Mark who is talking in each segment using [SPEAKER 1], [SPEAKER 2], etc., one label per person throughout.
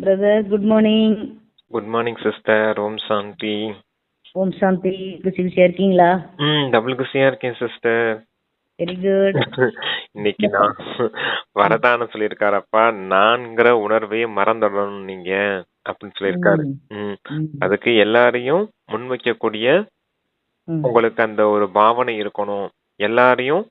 [SPEAKER 1] Brother good morning.
[SPEAKER 2] Good morning sister. ஓம் சாந்தி.
[SPEAKER 1] ஓம் சாந்தி. பிஸியா இருக்கீங்களா?
[SPEAKER 2] டபுள் குசியா இருக்கேன் சிஸ்டர்.
[SPEAKER 1] Very good.
[SPEAKER 2] இன்னைக்கு நான் வரதானம் சொல்லியிருக்காரப்பா, நான்கிற உணர்வையே மறந்துடணும் நீங்க அப்படின்னு சொல்லியிருக்காரு. அதுக்கு எல்லாரையும் முன்வைக்கக்கூடிய உங்களுக்கு அந்த ஒரு பாவனை இருக்கணும். எல்லாரையும்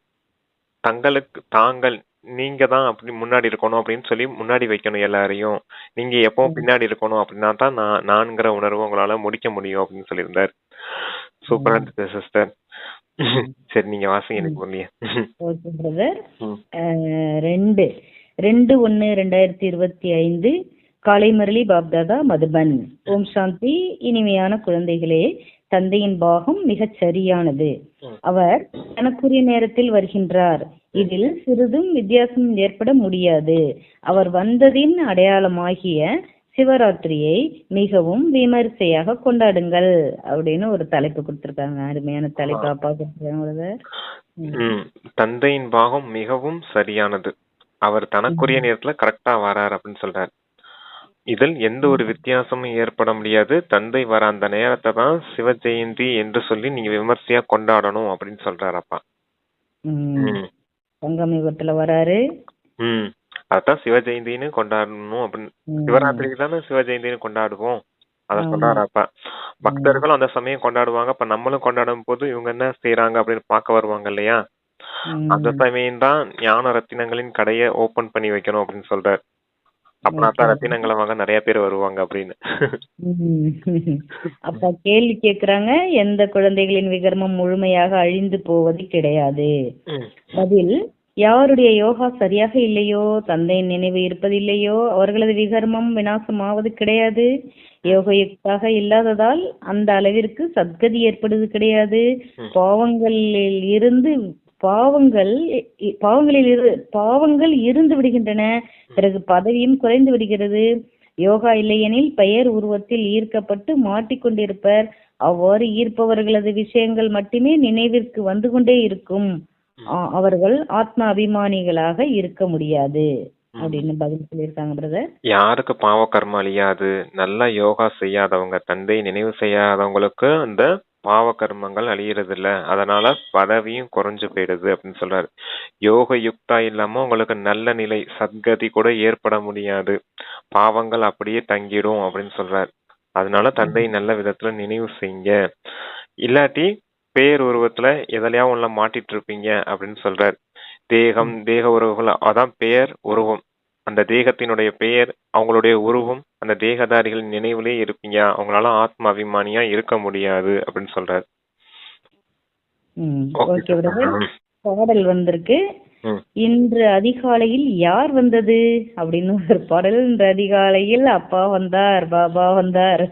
[SPEAKER 2] தங்களுக்கு தாங்கள் நீங்க தான் அப்படி முன்னாடி இருக்கணும் அப்படின்னு சொல்லி முன்னாடி வைக்கணும். எல்லாரையும் நீங்க எப்பவும் பின்னாடி இருக்கணும் அப்படின்னா தான் நான்கிற உணர்வு உங்களால முடிக்க முடியும் அப்படின்னு சொல்லியிருந்தார். சூப்பரா இருந்துச்சு சிஸ்டர். சரி, நீங்க வாசிங்க எனக்கு முன்னிய.
[SPEAKER 1] Okay brother. 2/1/2025 காலை முரளி பாப்தாதா மதுபன். ஓம் சாந்தி. இனிமையான குழந்தைகளே, தந்தையின் பாகம் மிகச் சரியானது. அவர் தனக்குரிய நேரத்தில் வருகின்றார். இதில் சிறிதும் வித்தியாசம் ஏற்பட முடியாது. அவர் வந்ததின் அடையாளமாகிய சிவராத்திரியை மிகவும் விமரிசையாக கொண்டாடுங்கள் அப்படின்னு ஒரு தலைப்பு கொடுத்திருக்காங்க. அருமையான தலைப்பு அப்பா கொடுத்திருக்காங்க.
[SPEAKER 2] தந்தையின் பாகம் மிகவும் சரியானது. அவர் தனக்குரிய நேரத்துல கரெக்டா வரார் அப்படின்னு சொல்றாரு. இதில் எந்த ஒரு வித்தியாசமும் ஏற்பட முடியாது. தந்தை வர அந்த நேரத்தை தான் சிவ ஜெயந்தி என்று சொல்லி நீங்க விமர்சையா கொண்டாடணும் அப்படின்னு சொல்றாரப்பா.
[SPEAKER 1] சங்கமயுகத்துல வராரு.
[SPEAKER 2] அதான் சிவ ஜெயந்தின்னு கொண்டாடணும் அப்படின்னு. சிவராத்திரிக்கு தானே சிவ ஜெயந்தின்னு கொண்டாடுவோம். அத சொல்றாரப்பா. பக்தர்கள் அந்த சமயம் கொண்டாடுவாங்க. அப்ப நம்மளும் கொண்டாடும் போது இவங்க என்ன செய்யறாங்க அப்படின்னு பார்க்க வருவாங்க இல்லையா? அந்த சமயம் தான் ஞான ரத்தினங்களின் கடையை ஓபன் பண்ணி வைக்கணும் அப்படின்னு சொல்றாரு. அப்படின்னா ரத்தினங்களை வாங்க நிறைய பேர் வருவாங்க அப்படின்னு.
[SPEAKER 1] அப்ப கேள்வி கேக்குறாங்க, எந்த குழந்தைகளின் விகர்மம் முழுமையாக அழிந்து போவது கிடையாது. பதில், யாருடைய யோகா சரியாக இல்லையோ, தந்தையின் நினைவு இருப்பதில்லையோ, அவர்களது விகர்மம் விநாசமாவது கிடையாது. யோகயுக்தாக இல்லாததால் அந்த அளவிற்கு சத்கதி ஏற்படுவது கிடையாது. பாவங்கள் இருந்து விடுகின்றன. பிறகு பதவியும் குறைந்து விடுகிறது. யோகா இல்லையெனில் பெயர் உருவத்தில் ஈர்க்கப்பட்டு மாட்டிக்கொண்டிருப்பர். அவ்வாறு ஈர்ப்பவர்களது விஷயங்கள் மட்டுமே நினைவிற்கு வந்து கொண்டே இருக்கும். அவர்கள் ஆத்ம அபிமானிகளாக இருக்க முடியாது அப்படின்னு பதில் சொல்லியிருக்காங்க பிரதர்.
[SPEAKER 2] யாருக்கு பாவ கர்மம் அழியாது, நல்லா யோகா செய்யாதவங்க, தந்தை நினைவு செய்யாதவங்களுக்கு அந்த பாவ கர்மங்கள் அழியறது இல்ல. அதனால பதவியும் குறைஞ்சு போயிடுது அப்படின்னு சொல்றாரு. யோக யுக்தா இல்லாம உங்களுக்கு நல்ல நிலை சத்கதி கூட ஏற்பட முடியாது. பாவங்கள் அப்படியே தங்கிடும் அப்படின்னு சொல்றாரு. அதனால தந்தை நல்ல விதத்துல நினைவு செய்யுங்க. இல்லாட்டி பேர் உருவத்துல எதுலயா உள்ள மாட்டிட்டு இருப்பீங்க அப்படின்னு சொல்றாரு. தேகம், தேக உறவுகள், அதான் பெயர் உருவம். அந்த தேகத்தினுடைய பெயர், அவங்களுடைய உருவம், அந்த தேகதாரிகளின் நினைவுலே இருப்பீங்க. அவங்களால ஆத்ம அபிமானியா இருக்க முடியாது அப்படின்னு சொல்றாரு.
[SPEAKER 1] பாடல் வந்திருக்கு. இன்று அதிகாலையில் யார் வந்தது அப்படின்னு ஒரு பாடல். இன்று அதிகாலையில் அப்பா வந்தார், பாபா வந்தார்,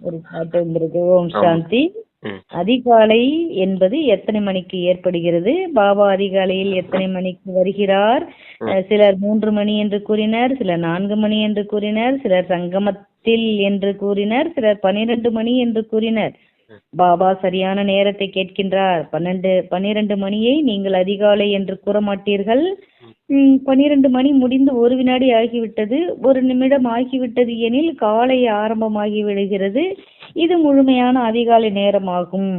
[SPEAKER 1] ஒரு பாட்டு வந்திருக்கு. ஓம் சாந்தி. அதிகாலை என்பது எத்தனை மணிக்கு ஏற்படுகிறது? பாபா அதிகாலையில் எத்தனை மணிக்கு வருகிறார்? சிலர் 3 மணி என்று கூறினர், சிலர் 4 மணி என்று கூறினர், சிலர் சங்கமத்தில் என்று கூறினர், சிலர் 12 மணி என்று கூறினர். பாபா சரியான நேரத்தை கேட்கின்றார். 12 மணியை நீங்கள் அதிகாலை என்று கூற மாட்டீர்கள். 12 மணி முடிந்து 1 வினாடி ஆகிவிட்டது, 1 நிமிடம் ஆகிவிட்டது எனில் காலை ஆரம்பமாகி விடுகிறது. இது முழுமையான அதிகாலை நேரமாகும்.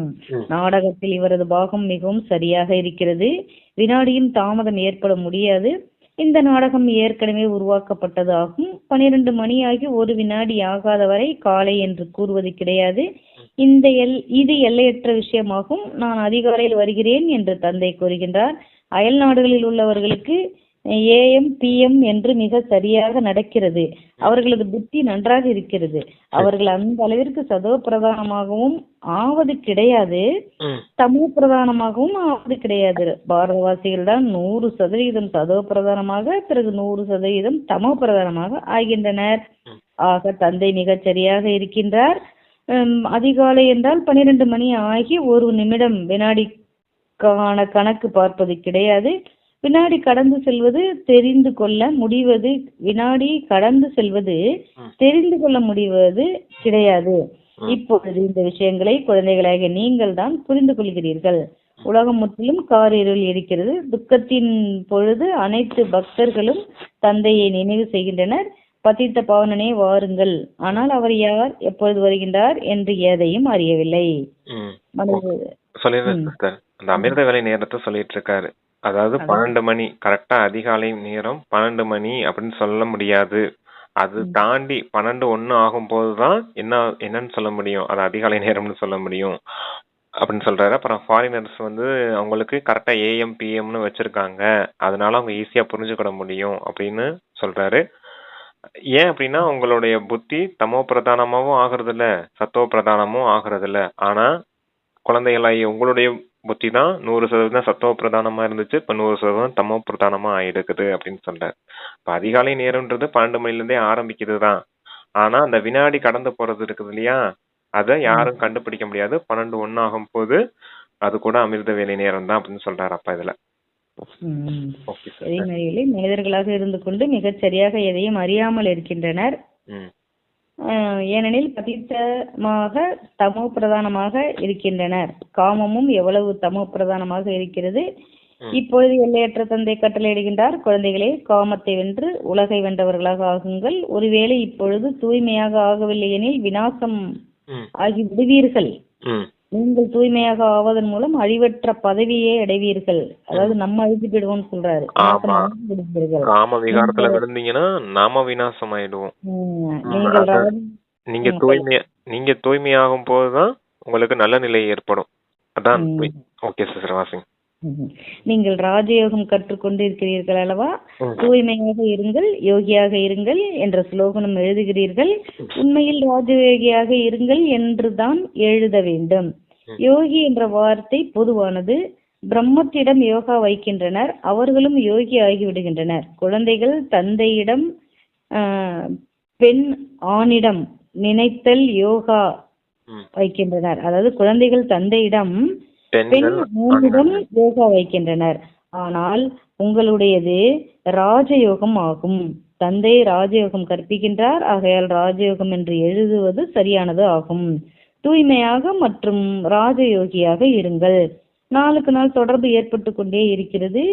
[SPEAKER 1] நாடகத்தில் இவரது பாகம் மிகவும் சரியாக இருக்கிறது. வினாடியும் தாமதம் ஏற்பட முடியாது. இந்த நாடகம் ஏற்கனவே உருவாக்கப்பட்டது ஆகும். 12 மணி ஆகி 1 வினாடி ஆகாத வரை காலை என்று கூறுவது கிடையாது. இது எல்லையற்ற விஷயமாகும். நான் அதிகாலையில் வருகிறேன் என்று தந்தை கூறுகின்றார். அயல் நாடுகளில் உள்ளவர்களுக்கு AM PM என்று மிக சரியாக நடக்கிறது. அவர்களது புத்தி நன்றாக இருக்கிறது. அவர்கள் அந்த அளவிற்கு சதோ பிரதானமாகவும் ஆவது கிடையாது, தமோ பிரதானமாகவும் ஆவது கிடையாது. பாரதவாசிகளிடம் 100% சதோ பிரதானமாக, பிறகு 100% தமோ பிரதானமாக ஆகின்றனர். ஆக தந்தை மிகச் சரியாக இருக்கின்றார். அதிகாலை என்றால் 12 மணி ஆகி 1 நிமிடம் வினாடிக்கான கணக்கு பார்ப்பது கிடையாது. வினாடி கடந்து செல்வது தெரிந்து கொள்ள முடிவது, வினாடி கடந்து செல்வது தெரிந்து கொள்ள முடிவது கிடையாது. இப்பொழுது இந்த விஷயங்களை குழந்தைகளாக நீங்கள் தான் புரிந்து கொள்கிறீர்கள். உலகம் முற்றிலும் காரிருள் இருக்கிறது. துக்கத்தின் பொழுது அனைத்து பக்தர்களும் தந்தையை நினைவு செய்கின்றனர். பதித்த பாவனனே வாருங்கள். ஆனால் அவர் யார், எப்பொழுது வருகின்றார் என்று எதையும் அறியவில்லை.
[SPEAKER 2] சொல்லிடுறேன் சிஸ்டர். அந்த அமிர்த வேலை நேரத்தை சொல்லிட்டு இருக்காரு. அதாவது 12 மணி கரெக்டா அதிகாலை நேரம் 12 மணி அப்படின்னு சொல்ல முடியாது. அது தாண்டி 12:01 ஆகும் போதுதான் என்னன்னு சொல்ல முடியும். அது அதிகாலை நேரம்னு சொல்ல முடியும் அப்படின்னு சொல்றாரு. அப்புறம் ஃபாரினர்ஸ் வந்து அவங்களுக்கு கரெக்டா AM PMனு வச்சிருக்காங்க, அதனால அவங்க ஈஸியா புரிஞ்சுக்கிட முடியும் அப்படின்னு சொல்றாரு. ஏன் அப்படின்னா உங்களுடைய புத்தி தமோ பிரதானமாவும் ஆகுறது இல்ல, சத்தோ பிரதானமும் ஆகுறது இல்ல. ஆனா குழந்தைகளாகி உங்களுடைய புத்தி தான் 100% சத்தோ பிரதானமா இருந்துச்சு, இப்ப 100% தமோ பிரதானமா ஆயிடுக்குது அப்படின்னு சொல்றாரு. இப்ப அதிகாலை நேரம்ன்றது 12 மணில இருந்தே ஆரம்பிக்குது தான். ஆனா அந்த வினாடி கடந்து போறது இருக்குது இல்லையா, அதை யாரும் கண்டுபிடிக்க முடியாது. 12:01 ஆகும் போது அது கூட அமிர்த வேலை நேரம் தான் அப்படின்னு சொல்றாரு அப்பா இதுல.
[SPEAKER 1] மனிதர்களாக இருந்து கொண்டு மிகச் சரியாக எதையும் அறியாமல் இருக்கின்றனர். ஏனெனில் பதித்தமாக தமோ பிரதானமாக இருக்கின்றனர். காமமும் எவ்வளவு தமோ பிரதானமாக இருக்கிறது. இப்பொழுது எல்லையற்ற தந்தை கட்டளையிடுகின்றார், குழந்தைகளே காமத்தை வென்று உலகை வென்றவர்களாக ஆகுங்கள். ஒருவேளை இப்பொழுது தூய்மையாக ஆகவில்லை எனில் விநாசம் ஆகி விடுவீர்கள். நீங்கள் தூய்மையாக ஆவதன் மூலம் அழிவற்ற பதவியை அடைவீர்கள். அதாவது நம்ம அழிஞ்சு போயிடுவோம் சொல்றாரு.
[SPEAKER 2] காம விகாரத்துல விழுந்தீங்கன்னா நாம விநாசம் ஆயிடுவோம். நீங்க தூய்மையாகும் போதுதான் உங்களுக்கு நல்ல நிலை ஏற்படும். அதான். Okay sister washing.
[SPEAKER 1] நீங்கள் ராஜயோகம் கற்றுக்கொண்டு இருக்கிறீர்கள் அல்லவா? தூய்மையாக இருங்கள், யோகியாக இருங்கள் என்ற ஸ்லோகனம் எழுதுகிறீர்கள். உண்மையில் ராஜயோகியாக இருங்கள் என்றுதான் எழுத வேண்டும். யோகி என்ற வார்த்தை பொதுவானது. பிரம்மத்திடம் யோகா வைக்கின்றனர், அவர்களும் யோகி ஆகிவிடுகின்றனர். குழந்தைகள் தந்தையிடம் பெண் ஆணிடம் நினைத்தல் யோகா வைக்கின்றனர். அதாவது குழந்தைகள் தந்தையிடம் பெண் ஆணிடம் யோகா வைக்கின்றனர். ஆனால் உங்களுடையது ராஜயோகம் ஆகும். தந்தை ராஜயோகம் கற்பிக்கின்றார், ஆகையால் ராஜயோகம் என்று எழுதுவது சரியானது ஆகும். தூய்மையாக மற்றும் ராஜயோகியாக இருங்கள். நாளுக்கு நாள் தொடர்பு ஏற்பட்டு கொண்டே இருக்கிறது.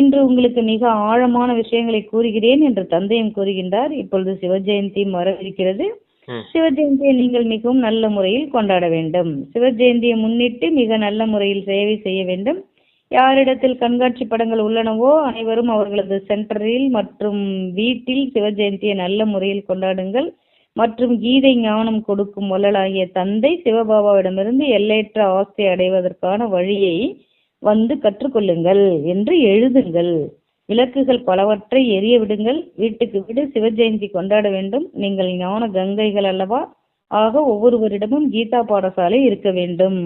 [SPEAKER 1] இன்று உங்களுக்கு மிக ஆழமான விஷயங்களை கூறுகிறேன் என்று தந்தையும் கூறுகின்றார். இப்பொழுது சிவஜெயந்தியும் வரவிருக்கிறது. சிவஜெயந்தியை நீங்கள் மிகவும் நல்ல முறையில் கொண்டாட வேண்டும். சிவஜெயந்தியை முன்னிட்டு மிக நல்ல முறையில் சேவை செய்ய வேண்டும். யாரிடத்தில் கண்காட்சி படங்கள் உள்ளனவோ அனைவரும் அவர்களது சென்டரில் மற்றும் வீட்டில் சிவஜெயந்தியை நல்ல முறையில் கொண்டாடுங்கள். மற்றும் கீதை ஞானம் கொடுக்கும் வள்ளலாகிய தந்தை சிவபாபாவிடமிருந்து எல்லையற்ற ஆஸ்தி அடைவதற்கான வழியை வந்து கற்றுக்கொள்ளுங்கள் என்று எழுதுங்கள். விளக்குகள் பலவற்றை எரிய விடுங்கள். வீட்டுக்கு வீடு சிவஜெயந்தி கொண்டாட வேண்டும். நீங்கள் ஞான கங்கைகள் அல்லவா? ஆக ஒவ்வொருவரிடமும் கீதா பாடசாலை இருக்க வேண்டும்.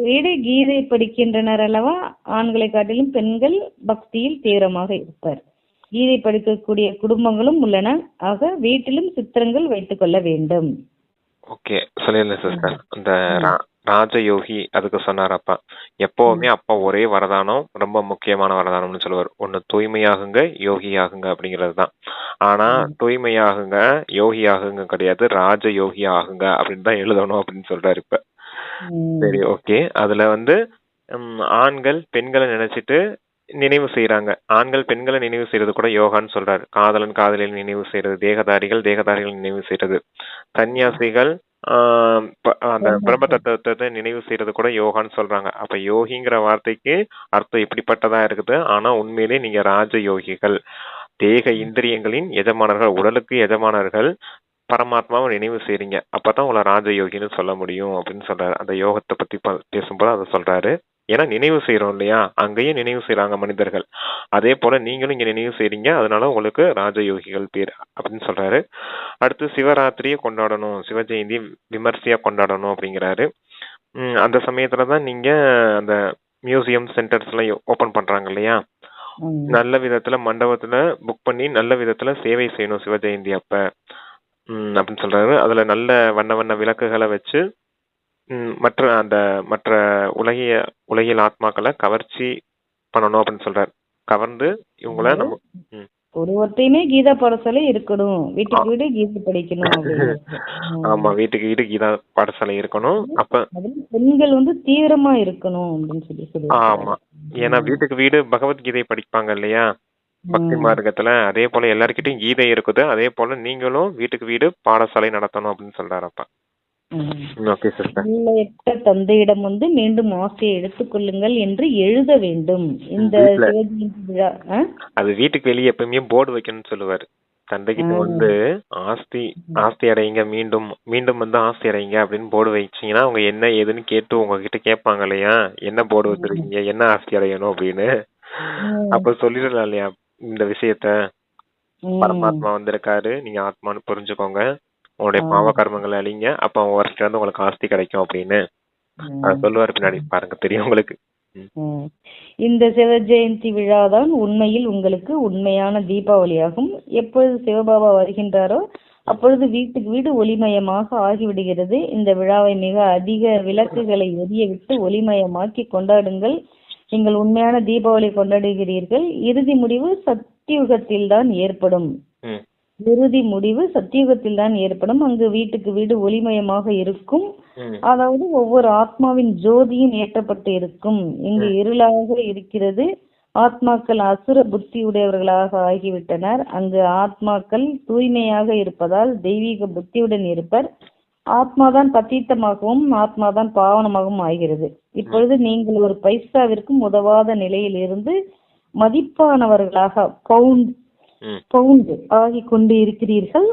[SPEAKER 1] வீடு கீதை படிக்கின்றனர் அல்லவா? ஆண்களை காட்டிலும் பெண்கள் பக்தியில் தீவிரமாக இருப்பர். கீதை படிக்கக்கூடிய குடும்பங்களும் உள்ளன. ஆக வீட்டிலும் சித்திரங்கள் வைத்துக் கொள்ள வேண்டும்.
[SPEAKER 2] ஓகே, சொல்லிடல சிஸ்டர். அந்த ராஜயோகி அதுக்கு சொன்னாரப்பா. எப்பவுமே அப்பா ஒரே வரதானம் ரொம்ப முக்கியமான வரதானம்னு சொல்லுவார். ஒன்னு தூய்மையாகுங்க, யோகி ஆகுங்க அப்படிங்கிறது தான். ஆனா தூய்மையாகுங்க, யோகி ஆகுங்க கிடையாது, ராஜ யோகி ஆகுங்க அப்படின்னு தான் எழுதணும் அப்படின்னு சொல்றாரு இப்ப. சரி, ஓகே. அதுல வந்து ஆண்கள் பெண்களை நினைச்சிட்டு நினைவு செய்யறாங்க. ஆண்கள் பெண்களை நினைவு செய்யறது கூட யோகான்னு சொல்றாரு. காதலன் காதலில் நினைவு செய்யறது, தேகதாரிகள் தேகதாரிகள் நினைவு செய்யறது, சன்னியாசிகள் அந்த பிரம்ம தத்துவத்தை நினைவு செய்யறது கூட யோகான்னு சொல்றாங்க. அப்ப யோகிங்கிற வார்த்தைக்கு அர்த்தம் இப்படிப்பட்டதா இருக்குது. ஆனா உண்மையிலே நீங்க ராஜ யோகிகள், தேக இந்திரியங்களின் எஜமானர்கள், உடலுக்கு எஜமானர்கள், பரமாத்மாவை நினைவு செய்றீங்க. அப்பதான் உங்களை ராஜயோகின்னு சொல்ல முடியும் அப்படின்னு சொல்றாரு. அந்த யோகத்தை பத்தி பேசும்போது அதை சொல்றாரு. ஏன்னா நினைவு செய்யறோம் இல்லையா, அங்கேயும் நினைவு செய்யறாங்க மனிதர்கள். அதே போல நீங்களும் இங்க நினைவு செய்றீங்க, அதனால உங்களுக்கு ராஜயோகிகள் பேர் அப்படின்னு சொல்றாரு. அடுத்து சிவராத்திரியை கொண்டாடணும், சிவஜெயந்தி விமர்சையா கொண்டாடணும் அப்படிங்கிறாரு. அந்த சமயத்துலதான் நீங்க அந்த மியூசியம் சென்டர்ஸ் எல்லாம் ஓபன் பண்றாங்க இல்லையா, நல்ல விதத்துல மண்டபத்துல புக் பண்ணி நல்ல விதத்துல சேவை செய்யணும் சிவஜெயந்தி அப்ப அப்படின்னு சொல்றாரு. அதுல நல்ல வண்ண வண்ண விளக்குகளை வச்சு மற்ற உலகியல் ஆத்மாக்களை கவர்ச்சி பண்ணணும் அப்படின்னு சொல்றாரு. கவர்ந்து இவங்கள நம்ம
[SPEAKER 1] ஒருவர்த்தையுமே கீதா பாடசாலை இருக்கணும், வீட்டுக்கு வீடு கீதை படிக்கணும்.
[SPEAKER 2] ஆமா, வீட்டுக்கு வீடு கீதா பாடசாலை இருக்கணும். அப்ப
[SPEAKER 1] பெண்கள் வந்து தீவிரமா இருக்கணும் அப்படின்னு சொல்லி.
[SPEAKER 2] ஆமா, ஏன்னா வீட்டுக்கு வீடு பகவத்கீதை படிப்பாங்க இல்லையா, பக்தி மார்க்கத்துல. அதே போல எல்லார்கிட்டயும் கீதை இருக்குது. அதே போல நீங்களும் வீட்டுக்கு வீடு பாடசாலை நடத்தணும் அப்படின்னு சொல்றாரு அப்பா. Okay sister.
[SPEAKER 1] எல்லையற்ற தந்தையிடம் மீண்டும் ஆசையை எடுத்துக்கொள்ளுங்கள் என்று எழுத வேண்டும். இந்த சிவஜெயந்தி விழா
[SPEAKER 2] அது வீட்டுக்கு வெளியே எப்பவுமே போர்டு வைக்கணும்னு சொல்லுவாரு. தந்தைகிட்ட ஆஸ்தி அடைங்க, மீண்டும் மீண்டும் ஆஸ்தி அடைங்க அப்படின்னு போர்டு வச்சீங்கன்னா அவங்க என்ன ஏதுன்னு கேட்டு உங்ககிட்ட கேட்பாங்க இல்லையா, என்ன போர்டு வச்சிருக்கீங்க, என்ன ஆஸ்தி அடையணும் அப்படின்னு. அப்ப சொல்லிடலாம் இல்லையா இந்த விஷயத்த. பரமாத்மா வந்திருக்காரு, நீங்க ஆத்மான்னு புரிஞ்சுக்கோங்க, உங்களுடைய பாவ கர்மங்களை அழிங்க, அப்ப அவங்க வருஷத்துல இருந்து உங்களுக்கு ஆஸ்தி கிடைக்கும் அப்படின்னு சொல்லுவாரு. பின்னாடி பாருங்க, தெரியும் உங்களுக்கு.
[SPEAKER 1] இந்த சிவ ஜெயந்தி விழாதான் உண்மையில் உங்களுக்கு உண்மையான தீபாவளியாகும். எப்பொழுது சிவபாபா வருகின்றாரோ அப்பொழுது வீட்டுக்கு வீடு ஒளிமயமாக ஆகிவிடுகிறது. இந்த விழாவை மிக அதிக விளக்குகளை எரிய விட்டு ஒளிமயமாக்கி கொண்டாடுங்கள். நீங்கள் உண்மையான தீபாவளி கொண்டாடுகிறீர்கள். இறுதி முடிவு சத்தியுகத்தில் தான் ஏற்படும். அங்கு வீட்டுக்கு வீடு ஒளிமயமாக இருக்கும். அதாவது ஒவ்வொரு ஆத்மாவின் ஜோதியும் ஏற்றப்பட்டு இருக்கும். இங்கு இருளாக இருக்கிறது. ஆத்மாக்கள் அசுர புத்தி உடையவர்களாக ஆகிவிட்டனர். அங்கு ஆத்மாக்கள் தூய்மையாக இருப்பதால் தெய்வீக புத்தியுடன் இருப்பர். ஆத்மாதான் பத்தீத்தமாகவும் ஆத்மாதான் பாவனமாகவும் ஆகிறது. இப்பொழுது நீங்கள் ஒரு பைசாவிற்கும் உதவாத நிலையில் இருந்து மதிப்பானவர்களாக பவுண்ட் ஆகி கொண்டு இருக்கிறீர்கள்.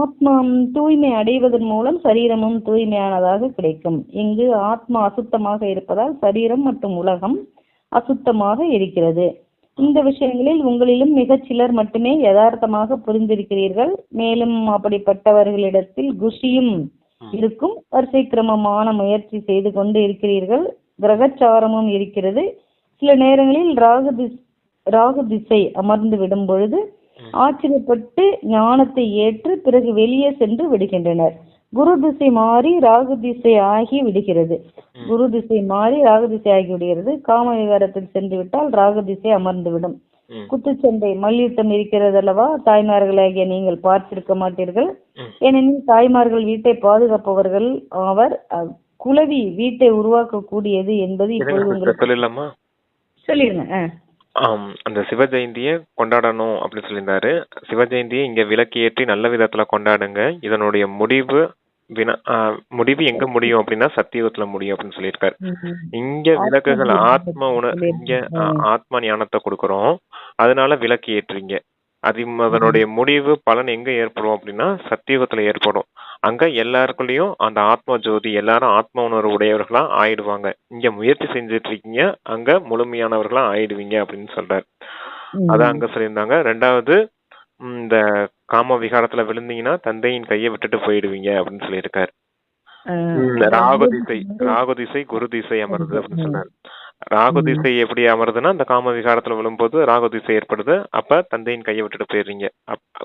[SPEAKER 1] ஆத்மா தூய்மை அடைவதன் மூலம் சரீரமும் தூய்மையானதாக கிடைக்கும். இங்கு ஆத்மா அசுத்தமாக இருப்பதால் சரீரம் மற்றும் உலகம் அசுத்தமாக இருக்கிறது. இந்த விஷயங்களில் உங்களிலும் மிகச் சிலர் மட்டுமே யதார்த்தமாக புரிந்திருக்கிறீர்கள். மேலும் அப்படிப்பட்டவர்களிடத்தில் குஷியும் இருக்கும். வரிசை கிரமமான முயற்சி செய்து கொண்டு இருக்கிறீர்கள். கிரகச்சாரமும் இருக்கிறது. சில நேரங்களில் ராகு திசை அமர்ந்து விடும் பொழுது ஆச்சரியப்பட்டு ஞானத்தை ஏற்று பிறகு வெளியே சென்று விடுகின்றனர். குரு திசை மாறி ராகு திசை ஆகி விடுகிறது. காம விகாரத்தில் சென்று விட்டால் ராகு திசை அமர்ந்து விடும். குத்துச்சண்டை மல்யுத்தம் இருக்கிறது அல்லவா? தாய்மார்களாகிய நீங்கள் பார்த்திருக்க மாட்டீர்கள். ஏனெனில் தாய்மார்கள் வீட்டை பாதுகாப்பவர்கள் ஆவர். குலவி வீட்டை உருவாக்க கூடியது என்பது இப்பொழுது உங்களுக்கு சொல்லிருங்க.
[SPEAKER 2] அந்த சிவ ஜெயந்தியை கொண்டாடணும் அப்படின்னு சொல்லியிருந்தாரு. சிவ ஜெயந்தியை இங்க விளக்கு ஏற்றி நல்ல விதத்துல கொண்டாடுங்க. இதனுடைய முடிவு எங்க முடியும் அப்படின்னா சத்தியுகத்துல முடியும் அப்படின்னு சொல்லியிருக்காரு. இங்க விளக்குகள் இங்க ஆத்மா ஞானத்தை கொடுக்கறோம், அதனால விளக்கு ஏற்றுறீங்க. அதனுடைய முடிவு பலன் எங்க ஏற்படும் அப்படின்னா சத்தியுகத்துல ஏற்படும். அங்க எல்லாருக்குள்ளயும் அந்த ஆத்மா ஜோதி, எல்லாரும் ஆத்மா உணர்வு உடையவர்களா ஆயிடுவாங்க. இங்க முயற்சி செஞ்சுட்டு இருக்கீங்க, அங்க முழுமையானவர்களா ஆயிடுவீங்க அப்படின்னு சொல்றாரு. அதான் அங்க சொல்லியிருந்தாங்க. ரெண்டாவது, இந்த காம விகாரத்துல விழுந்தீங்கன்னா தந்தையின் கையை விட்டுட்டு போயிடுவீங்க அப்படின்னு சொல்லியிருக்காரு. ராகு திசை குரு திசை அமருது அப்படின்னு சொன்னாரு. ராகு திசை எப்படி அமருதுன்னா இந்த காம விகாரத்துல விழும்போது ராகு திசை ஏற்படுது. அப்ப தந்தையின் கையை விட்டுட்டு போயிடுறீங்க.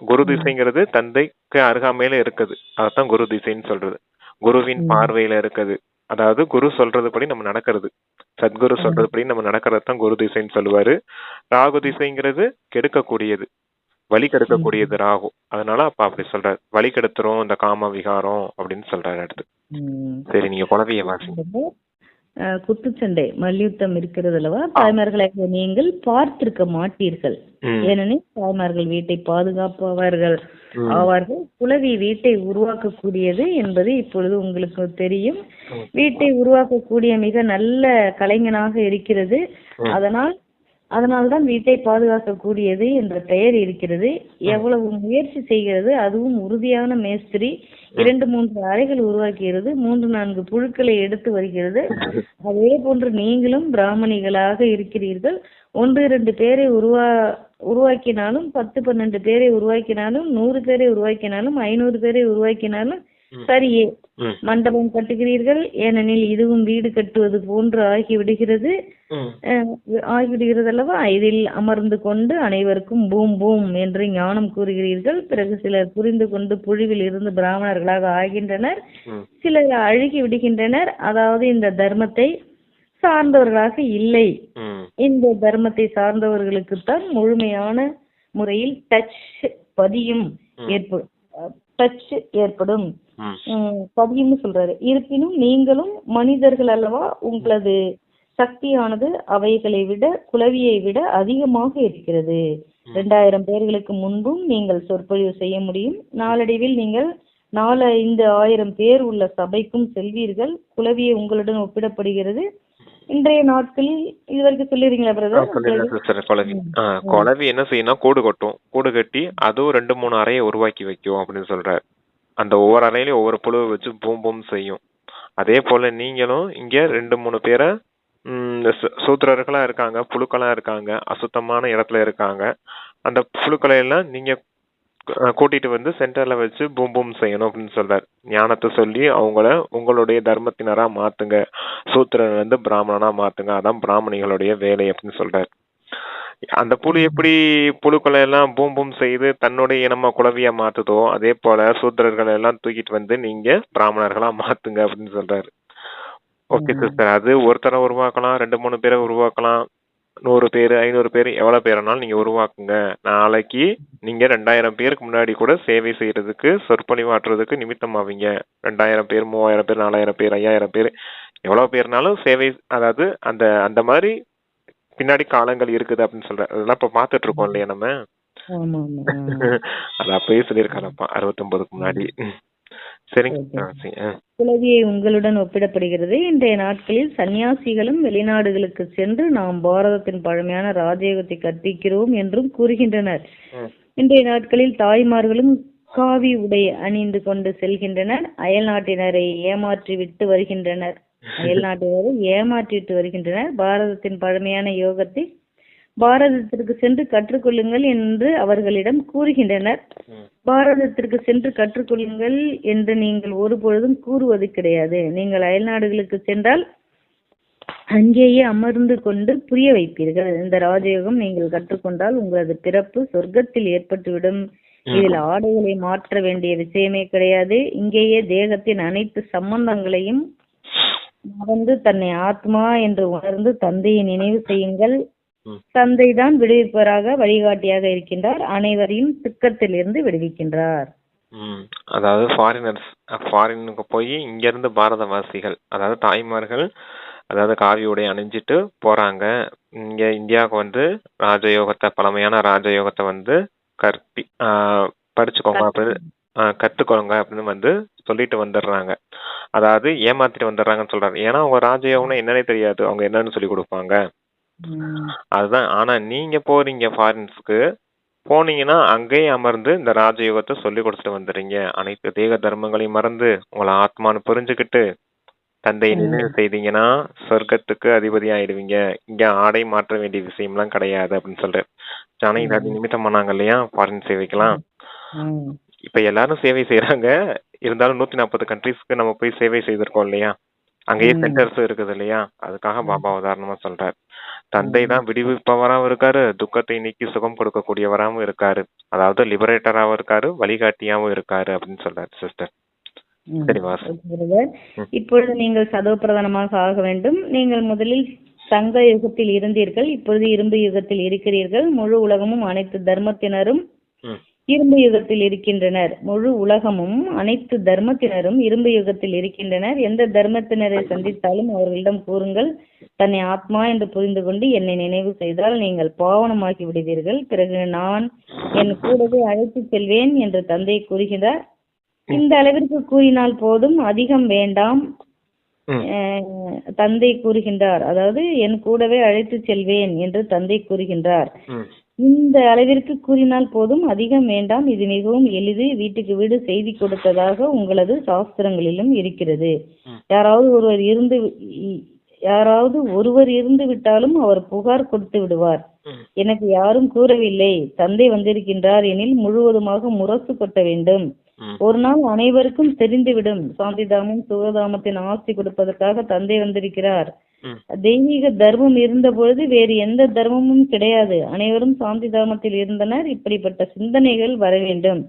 [SPEAKER 2] குரு திசைங்கிறது தந்தைக்கு அருகாமையில இருக்குது, அதான் குரு திசைன்னு சொல்றது. குருவின் பார்வையில இருக்குது. அதாவது குரு சொல்றதுபடி நம்ம நடக்கிறது, சத்குரு சொல்றதுபடி நம்ம நடக்கிறது தான் குரு திசைன்னு சொல்லுவாரு. ராகு திசைங்கிறது கெடுக்கக்கூடியது, வழி கெடுக்கக்கூடியது ராகு. அதனால அப்ப அப்படி சொல்றாரு, வழி கெடுத்துரும் இந்த காம விகாரம் அப்படின்னு சொல்றாரு. அடுத்து சரி, நீங்க குழந்தைய வாசிங்க.
[SPEAKER 1] குத்துச்சண்டை மல்யுத்தம் இருக்கிறது அல்லவா? தாய்மார்களாக நீங்கள் பார்த்திருக்க மாட்டீர்கள். ஏனெனில் தாய்மார்கள் வீட்டை பாதுகாப்பவர்கள் ஆவார்கள். குலவி வீட்டை உருவாக்கக்கூடியது என்பது இப்பொழுது உங்களுக்கு தெரியும். வீட்டை உருவாக்கக்கூடிய மிக நல்ல கலைஞனாக இருக்கிறது. அதனால்தான் வீட்டை பாதுகாக்கக்கூடியது என்ற பெயர் இருக்கிறது. எவ்வளவு முயற்சி செய்கிறது, அதுவும் உறுதியான மேஸ்திரி. 2-3 அறைகள் உருவாக்குகிறது, 3-4 புழுக்களை எடுத்து வருகிறது. அதே போன்று நீங்களும் பிராமணிகளாக இருக்கிறீர்கள். 1-2 பேரை உருவாக்கினாலும் 10-12 பேரை உருவாக்கினாலும் 100 பேரை உருவாக்கினாலும் 500 பேரை உருவாக்கினாலும் சரியே. மண்டபம் கட்டுகிறீர்கள், ஏனெனில் இதுவும் வீடு கட்டுவது போன்று ஆகிவிடுகிறது அல்லவா? இதில் அமர்ந்து கொண்டு அனைவருக்கும் பூம் பூம் என்று ஞானம் கூறுகிறீர்கள். பிறகு சிலர் புரிந்து கொண்டு புழுவில் இருந்து பிராமணர்களாக ஆகின்றனர், சிலர் அழுகி விடுகின்றனர். அதாவது இந்த தர்மத்தை சார்ந்தவர்களாக இல்லை. இந்த தர்மத்தை சார்ந்தவர்களுக்குத்தான் முழுமையான முறையில் ஏற்படும் பதியும்னு சொல்றாரு. இருப்பினும் நீங்களும் மனிதர்கள் அல்லவா? உங்களது சக்தியானது அவைகளை விட குலவியை விட அதிகமாக இருக்கிறது. 2000 பேர்களுக்கு முன்பும் நீங்கள் சொற்பொழிவு செய்ய முடியும். நாளடைவில் நீங்கள் 4-5 பேர் உள்ள சபைக்கும் செல்வீர்கள். குலவியை உங்களுடன் ஒப்பிடப்படுகிறது. இன்றைய நாட்களில் இதுவரைக்கும் சொல்லிடுறீங்களா பிரதர்?
[SPEAKER 2] குலவி என்ன செய்யணும், கூடு கட்டும். கூடு கட்டி அதுவும் 2-3 அறையை உருவாக்கி வைக்கும் அப்படின்னு சொல்றாரு. அந்த ஒவ்வொரு அறையிலையும் ஒவ்வொரு புழுவை வச்சு பூம் பூம் செய்யும். அதே போல நீங்களும் இங்க 2-3 பேரை சூத்திரர்களா இருக்காங்க, புழுக்களா இருக்காங்க, அசுத்தமான இடத்துல இருக்காங்க. அந்த புழுக்களை எல்லாம் நீங்க கூட்டிட்டு வந்து சென்டர்ல வச்சு பூம் பூம் செய்யணும் அப்படின்னு சொல்றாரு. ஞானத்தை சொல்லி அவங்கள உங்களுடைய தர்மத்தினரா மாத்துங்க, சூத்திரன் வந்து பிராமணனா மாத்துங்க, அதான் பிராமணிகளுடைய வேலை அப்படின்னு சொல்றாரு. அந்த புழு எப்படி புழுக்களை எல்லாம் பூம் பூம் செய்து தன்னுடைய இனமா குலவியா மாத்துதோ, அதே போல சூத்திரர்களை எல்லாம் தூக்கிட்டு வந்து நீங்க பிராமணர்களா மாத்துங்க அப்படின்னு சொல்றாரு. ஓகே சிஸ்டர், அது ஒருத்தரை உருவாக்கலாம், 2-3 பேரை உருவாக்கலாம், 100 பேர் 500 பேர் எவ்வளவு பேரனாலும் நீங்க உருவாக்குங்க. நாளைக்கு நீங்க 2000 பேருக்கு முன்னாடி கூட சேவை செய்யறதுக்கு, சொற்பொழிவாற்றுறதுக்கு நிமித்தம் ஆவீங்க. 2000 பேர் 3000 பேர் 4000 பேர் 5000 பேர் எவ்வளவு பேர்னாலும் சேவை, அதாவது அந்த அந்த மாதிரி பின்னாடி காலங்கள் இருக்குது அப்படின்னு சொல்ற. அதெல்லாம் இப்ப பாத்துட்டு இருக்கோம் இல்லையா நம்ம. அது அப்பயே சொல்லியிருக்காரப்பா 69க்கு முன்னாடி.
[SPEAKER 1] குலவியை உங்களுடன் ஒப்பிடப்படுகிறது. இன்றைய நாட்களில் சன்னியாசிகளும் வெளிநாடுகளுக்கு சென்று நாம் பாரதத்தின் பழமையான ராஜயோகத்தை கற்பிக்கிறோம் என்றும் கூறுகின்றனர். இன்றைய நாட்களில் தாய்மார்களும் காவி உடை அணிந்து கொண்டு செல்கின்றனர். அயல் நாட்டினரை ஏமாற்றி விட்டு வருகின்றனர். பாரதத்தின் பழமையான யோகத்தை பாரதத்திற்கு சென்று கற்றுக்கொள்ளுங்கள் என்று அவர்களிடம் கூறுகின்றனர். பாரதத்திற்கு சென்று கற்றுக்கொள்ளுங்கள் என்று நீங்கள் ஒருபொழுதும் கூறுவது கிடையாது. நீங்கள் அயல்நாடுகளுக்கு சென்றால் அங்கேயே அமர்ந்து கொண்டு புரிய வைப்பீர்கள். இந்த ராஜயோகம் நீங்கள் கற்றுக்கொண்டால் உங்களது பிறப்பு சொர்க்கத்தில் ஏற்பட்டுவிடும். இதில் ஆடைகளை மாற்ற வேண்டிய விஷயமே கிடையாது. இங்கேயே தேகத்தின் அனைத்து சம்பந்தங்களையும் மறந்து தன்னை ஆத்மா என்று உணர்ந்து தந்தையை நினைவு செய்யுங்கள். தந்தை தான் விடுவிப்பவராக வழிகாட்டியாக இருக்கின்றார். அனைவரையும் துக்கத்தில் இருந்து விடுவிக்கின்றார்.
[SPEAKER 2] அதாவது ஃபாரினுக்கு போய் இங்க இருந்து பாரதவாசிகள், அதாவது தாய்மார்கள், அதாவது காவி உடை அணிஞ்சிட்டு போறாங்க. இங்க இந்தியாவுக்கு வந்து ராஜயோகத்தை, பழமையான ராஜயோகத்தை வந்து படிச்சுக்கோங்க அப்படின்னு கத்துக்கோங்க அப்படின்னு வந்து சொல்லிட்டு வந்துடுறாங்க. அதாவது ஏமாத்திட்டு வந்துடுறாங்கன்னு சொல்றாங்க. ஏன்னா அவங்க ராஜயோகம்னா என்னன்னே தெரியாது, அவங்க என்னன்னு சொல்லி கொடுப்பாங்க. அதுதான். ஆனா நீங்க போறீங்க ஃபாரின்ஸ்க்கு போனீங்கன்னா அங்கேயே அமர்ந்து இந்த ராஜயோகத்தை சொல்லி கொடுத்துட்டு வந்துடுறீங்க. அனைத்து தேக தர்மங்களையும் மறந்து உங்களை ஆத்மானு புரிஞ்சுக்கிட்டு தந்தையை நினைவு செய்தீங்கன்னா சொர்க்கத்துக்கு அதிபதி ஆயிடுவீங்க. இங்க ஆடை மாற்ற வேண்டிய விஷயம்லாம் கிடையாது அப்படின்னு சொல்றேன். ஆனா இதாது நிமித்தம் பண்ணாங்க இல்லையா ஃபாரின் சேவைக்கெல்லாம். இப்ப எல்லாரும் சேவை செய்யறாங்க. இருந்தாலும் 140 கண்ட்ரீஸ்க்கு நம்ம போய் சேவை செய்திருக்கோம் இல்லையா. அங்கேயே சென்டர்ஸ் இருக்குது இல்லையா. அதுக்காக பாபா உதாரணமா சொல்றாரு. தந்தை தான் விடுவிப்பவராகவும் இருக்காரு, துக்கத்தை நீக்கி சுகம் கொடுக்கக்கூடியவராகவும் இருக்காரு, அதாவது லிபரேட்டராகவும் இருக்காரு, வழிகாட்டியாவும் இருக்காரு அப்படின்னு சொல்றாரு சிஸ்டர்.
[SPEAKER 1] இப்பொழுது நீங்கள் சதோ பிரதானமாக ஆக வேண்டும். நீங்கள் முதலில் தங்க யுகத்தில் இருந்தீர்கள், இப்பொழுது இரும்பு யுகத்தில் இருக்கிறீர்கள். முழு உலகமும் அனைத்து தர்மத்தினரும் இரும்பு யுகத்தில் இருக்கின்றனர். முழு உலகமும் அனைத்து தர்மத்தினரும் இரும்பு யுகத்தில் இருக்கின்றனர். எந்த தர்மத்தினரை சந்தித்தாலும் அவர்களிடம் கூறுங்கள், தன்னை ஆத்மா என்று புரிந்து கொண்டு என்னை நினைவு செய்தால் நீங்கள் பாவனமாகி விடுவீர்கள். பிறகு நான் என் கூடவே அழைத்து செல்வேன் என்று தந்தை கூறுகிறார். இந்த அளவிற்கு கூறினால் போதும், அதிகம் வேண்டாம். தந்தை கூறுகின்றார், அதாவது என் கூடவே அழைத்து செல்வேன் என்று தந்தை கூறுகின்றார். இந்த அளவிற்கு கூறினால் போதும், அதிகம் வேண்டாம். இது மிகவும் எளிது. வீட்டுக்கு வீடு செய்தி கொடுத்ததாக உங்களது சாஸ்திரங்களிலும் இருக்கிறது. யாராவது ஒருவர் இருந்து விட்டாலும் அவர் புகார் கொடுத்து விடுவார். எனக்கு யாரும் கூறவில்லை, தந்தை வந்திருக்கின்றார் எனில் முழுவதுமாக முரசு கொட்ட வேண்டும். ஒரு நாள் அனைவருக்கும் தெரிந்துவிடும், சாந்திதாமும் சுகதாமத்தின் ஆஸ்தி கொடுப்பதற்காக தந்தை வந்திருக்கிறார். தெய்வீக தர்மம் இருந்த பொழுது வேறு எந்த தர்மமும் கிடையாது. அனைவரும் சாந்தி தாமத்தில் இருந்தனர். இப்படிப்பட்ட சிந்தனைகள் வர வேண்டும்.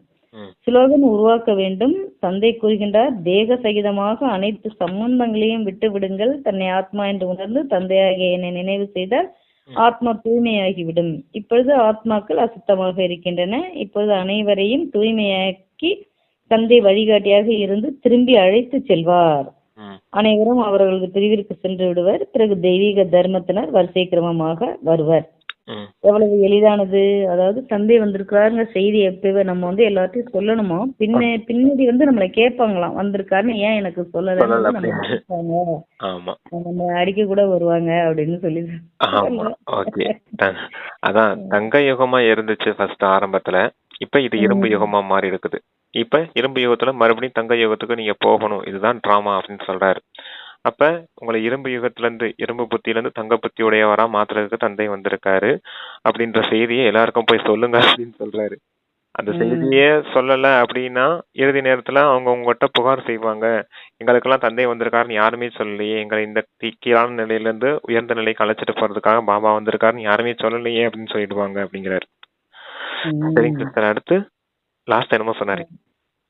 [SPEAKER 1] ஸ்லோகன் உருவாக்க வேண்டும். தந்தை கூறுகின்றார், தேக சகிதமாக அனைத்து சம்பந்தங்களையும் விட்டு விடுங்கள். தன்னை ஆத்மா என்று உணர்ந்து தந்தையாகிய என்னை நினைவு செய்தால் ஆத்மா தூய்மையாகிவிடும். இப்பொழுது ஆத்மாக்கள் அசுத்தமாக இருக்கின்றன. இப்பொழுது அனைவரையும் தூய்மையாக்கி தந்தை வழிகாட்டியாக இருந்து திரும்பி அழைத்து செல்வார்.
[SPEAKER 2] ம்.
[SPEAKER 1] அனைவரும் அவர்களது பிரிவிற்கு சென்று விடுவர். பிறகு தெய்வீக தர்மத்தினர் வரிசை கிரமமாக வருவர்.
[SPEAKER 2] ம்.
[SPEAKER 1] எவ்வளவு எளிதானது. அதாவது தந்தை வந்திருக்காருங்க செய்தி எப்பவே நம்ம எல்லாத்தையும் சொல்லணுமா, பின்னாடி நம்மள கேட்பாங்களாம், வந்திருக்காருன்னு ஏன் எனக்கு
[SPEAKER 2] சொல்லல
[SPEAKER 1] சொல்லலன்னு நம்ம
[SPEAKER 2] அப்படின்னு.
[SPEAKER 1] கேட்பாங்க.
[SPEAKER 2] ஆமா.
[SPEAKER 1] நம்ம அடிக்க கூட வருவாங்க அப்படின்னு சொல்லி
[SPEAKER 2] ஆமா. ஓகே. அதான் தங்க யுகமா இருந்துச்சு ஃபர்ஸ்ட் ஆரம்பத்துல. இப்ப இது இரும்பு யுகமா மாறி இருக்குது. இப்ப இரும்பு யுகத்துல மறுபடியும் தங்க யுகத்துக்கு நீங்க போகணும், இதுதான் டிராமா அப்படின்னு சொல்றாரு. அப்ப உங்களை இரும்பு யுகத்துல இருந்து, இரும்பு புத்தியில இருந்து தங்க புத்தி உடையவரா மாத்துறதுக்கு தந்தை வந்திருக்காரு அப்படின்ற செய்தியை எல்லாருக்கும் போய் சொல்லுங்க அப்படின்னு சொல்றாரு. அந்த செய்தியே சொல்லல அப்படின்னா இறுதி நேரத்துல அவங்க உங்ககிட்ட புகார் செய்வாங்க. எங்களுக்கெல்லாம் தந்தை வந்திருக்காருன்னு யாருமே சொல்லலையே, எங்களை இந்த கீழான நிலையில இருந்து உயர்ந்த நிலைக்கு அழைச்சிட்டு போறதுக்காக பாபா வந்திருக்காருன்னு யாருமே சொல்லலையே அப்படின்னு சொல்லிடுவாங்க அப்படிங்கிறாரு. சரிங்க சிஸ்டர், அடுத்து லாஸ்ட் என்னமோ சொன்னாரு.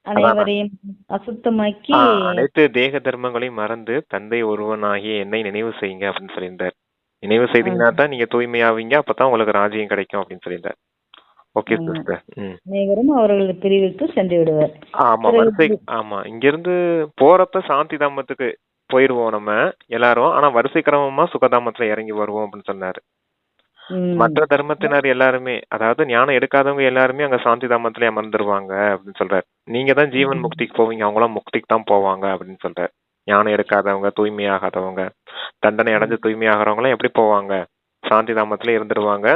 [SPEAKER 1] அனைவரையும் அசுத்தமாக்கி
[SPEAKER 2] அனைத்து தேக தர்மங்களையும் மறந்து தந்தை ஒருவனாகிய என்னை நினைவு செய்யுங்க அப்படின்னு சொல்லியிருந்தார். நினைவு செய்தீங்கன்னா தான் நீங்க தூய்மையாவீங்க, அப்பதான் உங்களுக்கு ராஜ்யம் கிடைக்கும் அப்படின்னு சொல்லியிருந்தார். Okay sister.
[SPEAKER 1] அனைவரும் அவர்களது பிரிவுக்கு சென்று விடுவார்.
[SPEAKER 2] ஆமா, வரிசை. ஆமா, இங்க இருந்து போறப்ப சாந்தி தாமத்துக்கு போயிருவோம் நம்ம எல்லாரும். ஆனா வரிசை கிரமமா சுகதாமத்துல இறங்கி வருவோம் அப்படின்னு சொன்னாரு. மற்ற தர்மத்தினர் எல்லாருமே, அதாவது ஞானம் எடுக்காதவங்க எல்லாருமே அங்க சாந்தி தாமத்திலே அமர்ந்துருவாங்க அப்படின்னு சொல்றாரு. நீங்க தான் ஜீவன் முக்திக்கு போவீங்க, அவங்களாம் முக்திக்கு தான் போவாங்க அப்படின்னு சொல்றாரு. ஞானம் எடுக்காதவங்க, தூய்மையாகாதவங்க, தண்டனை அடைஞ்சு தூய்மையாகிறவங்களாம் எப்படி போவாங்க? சாந்தி தாமத்துல இருந்துருவாங்க.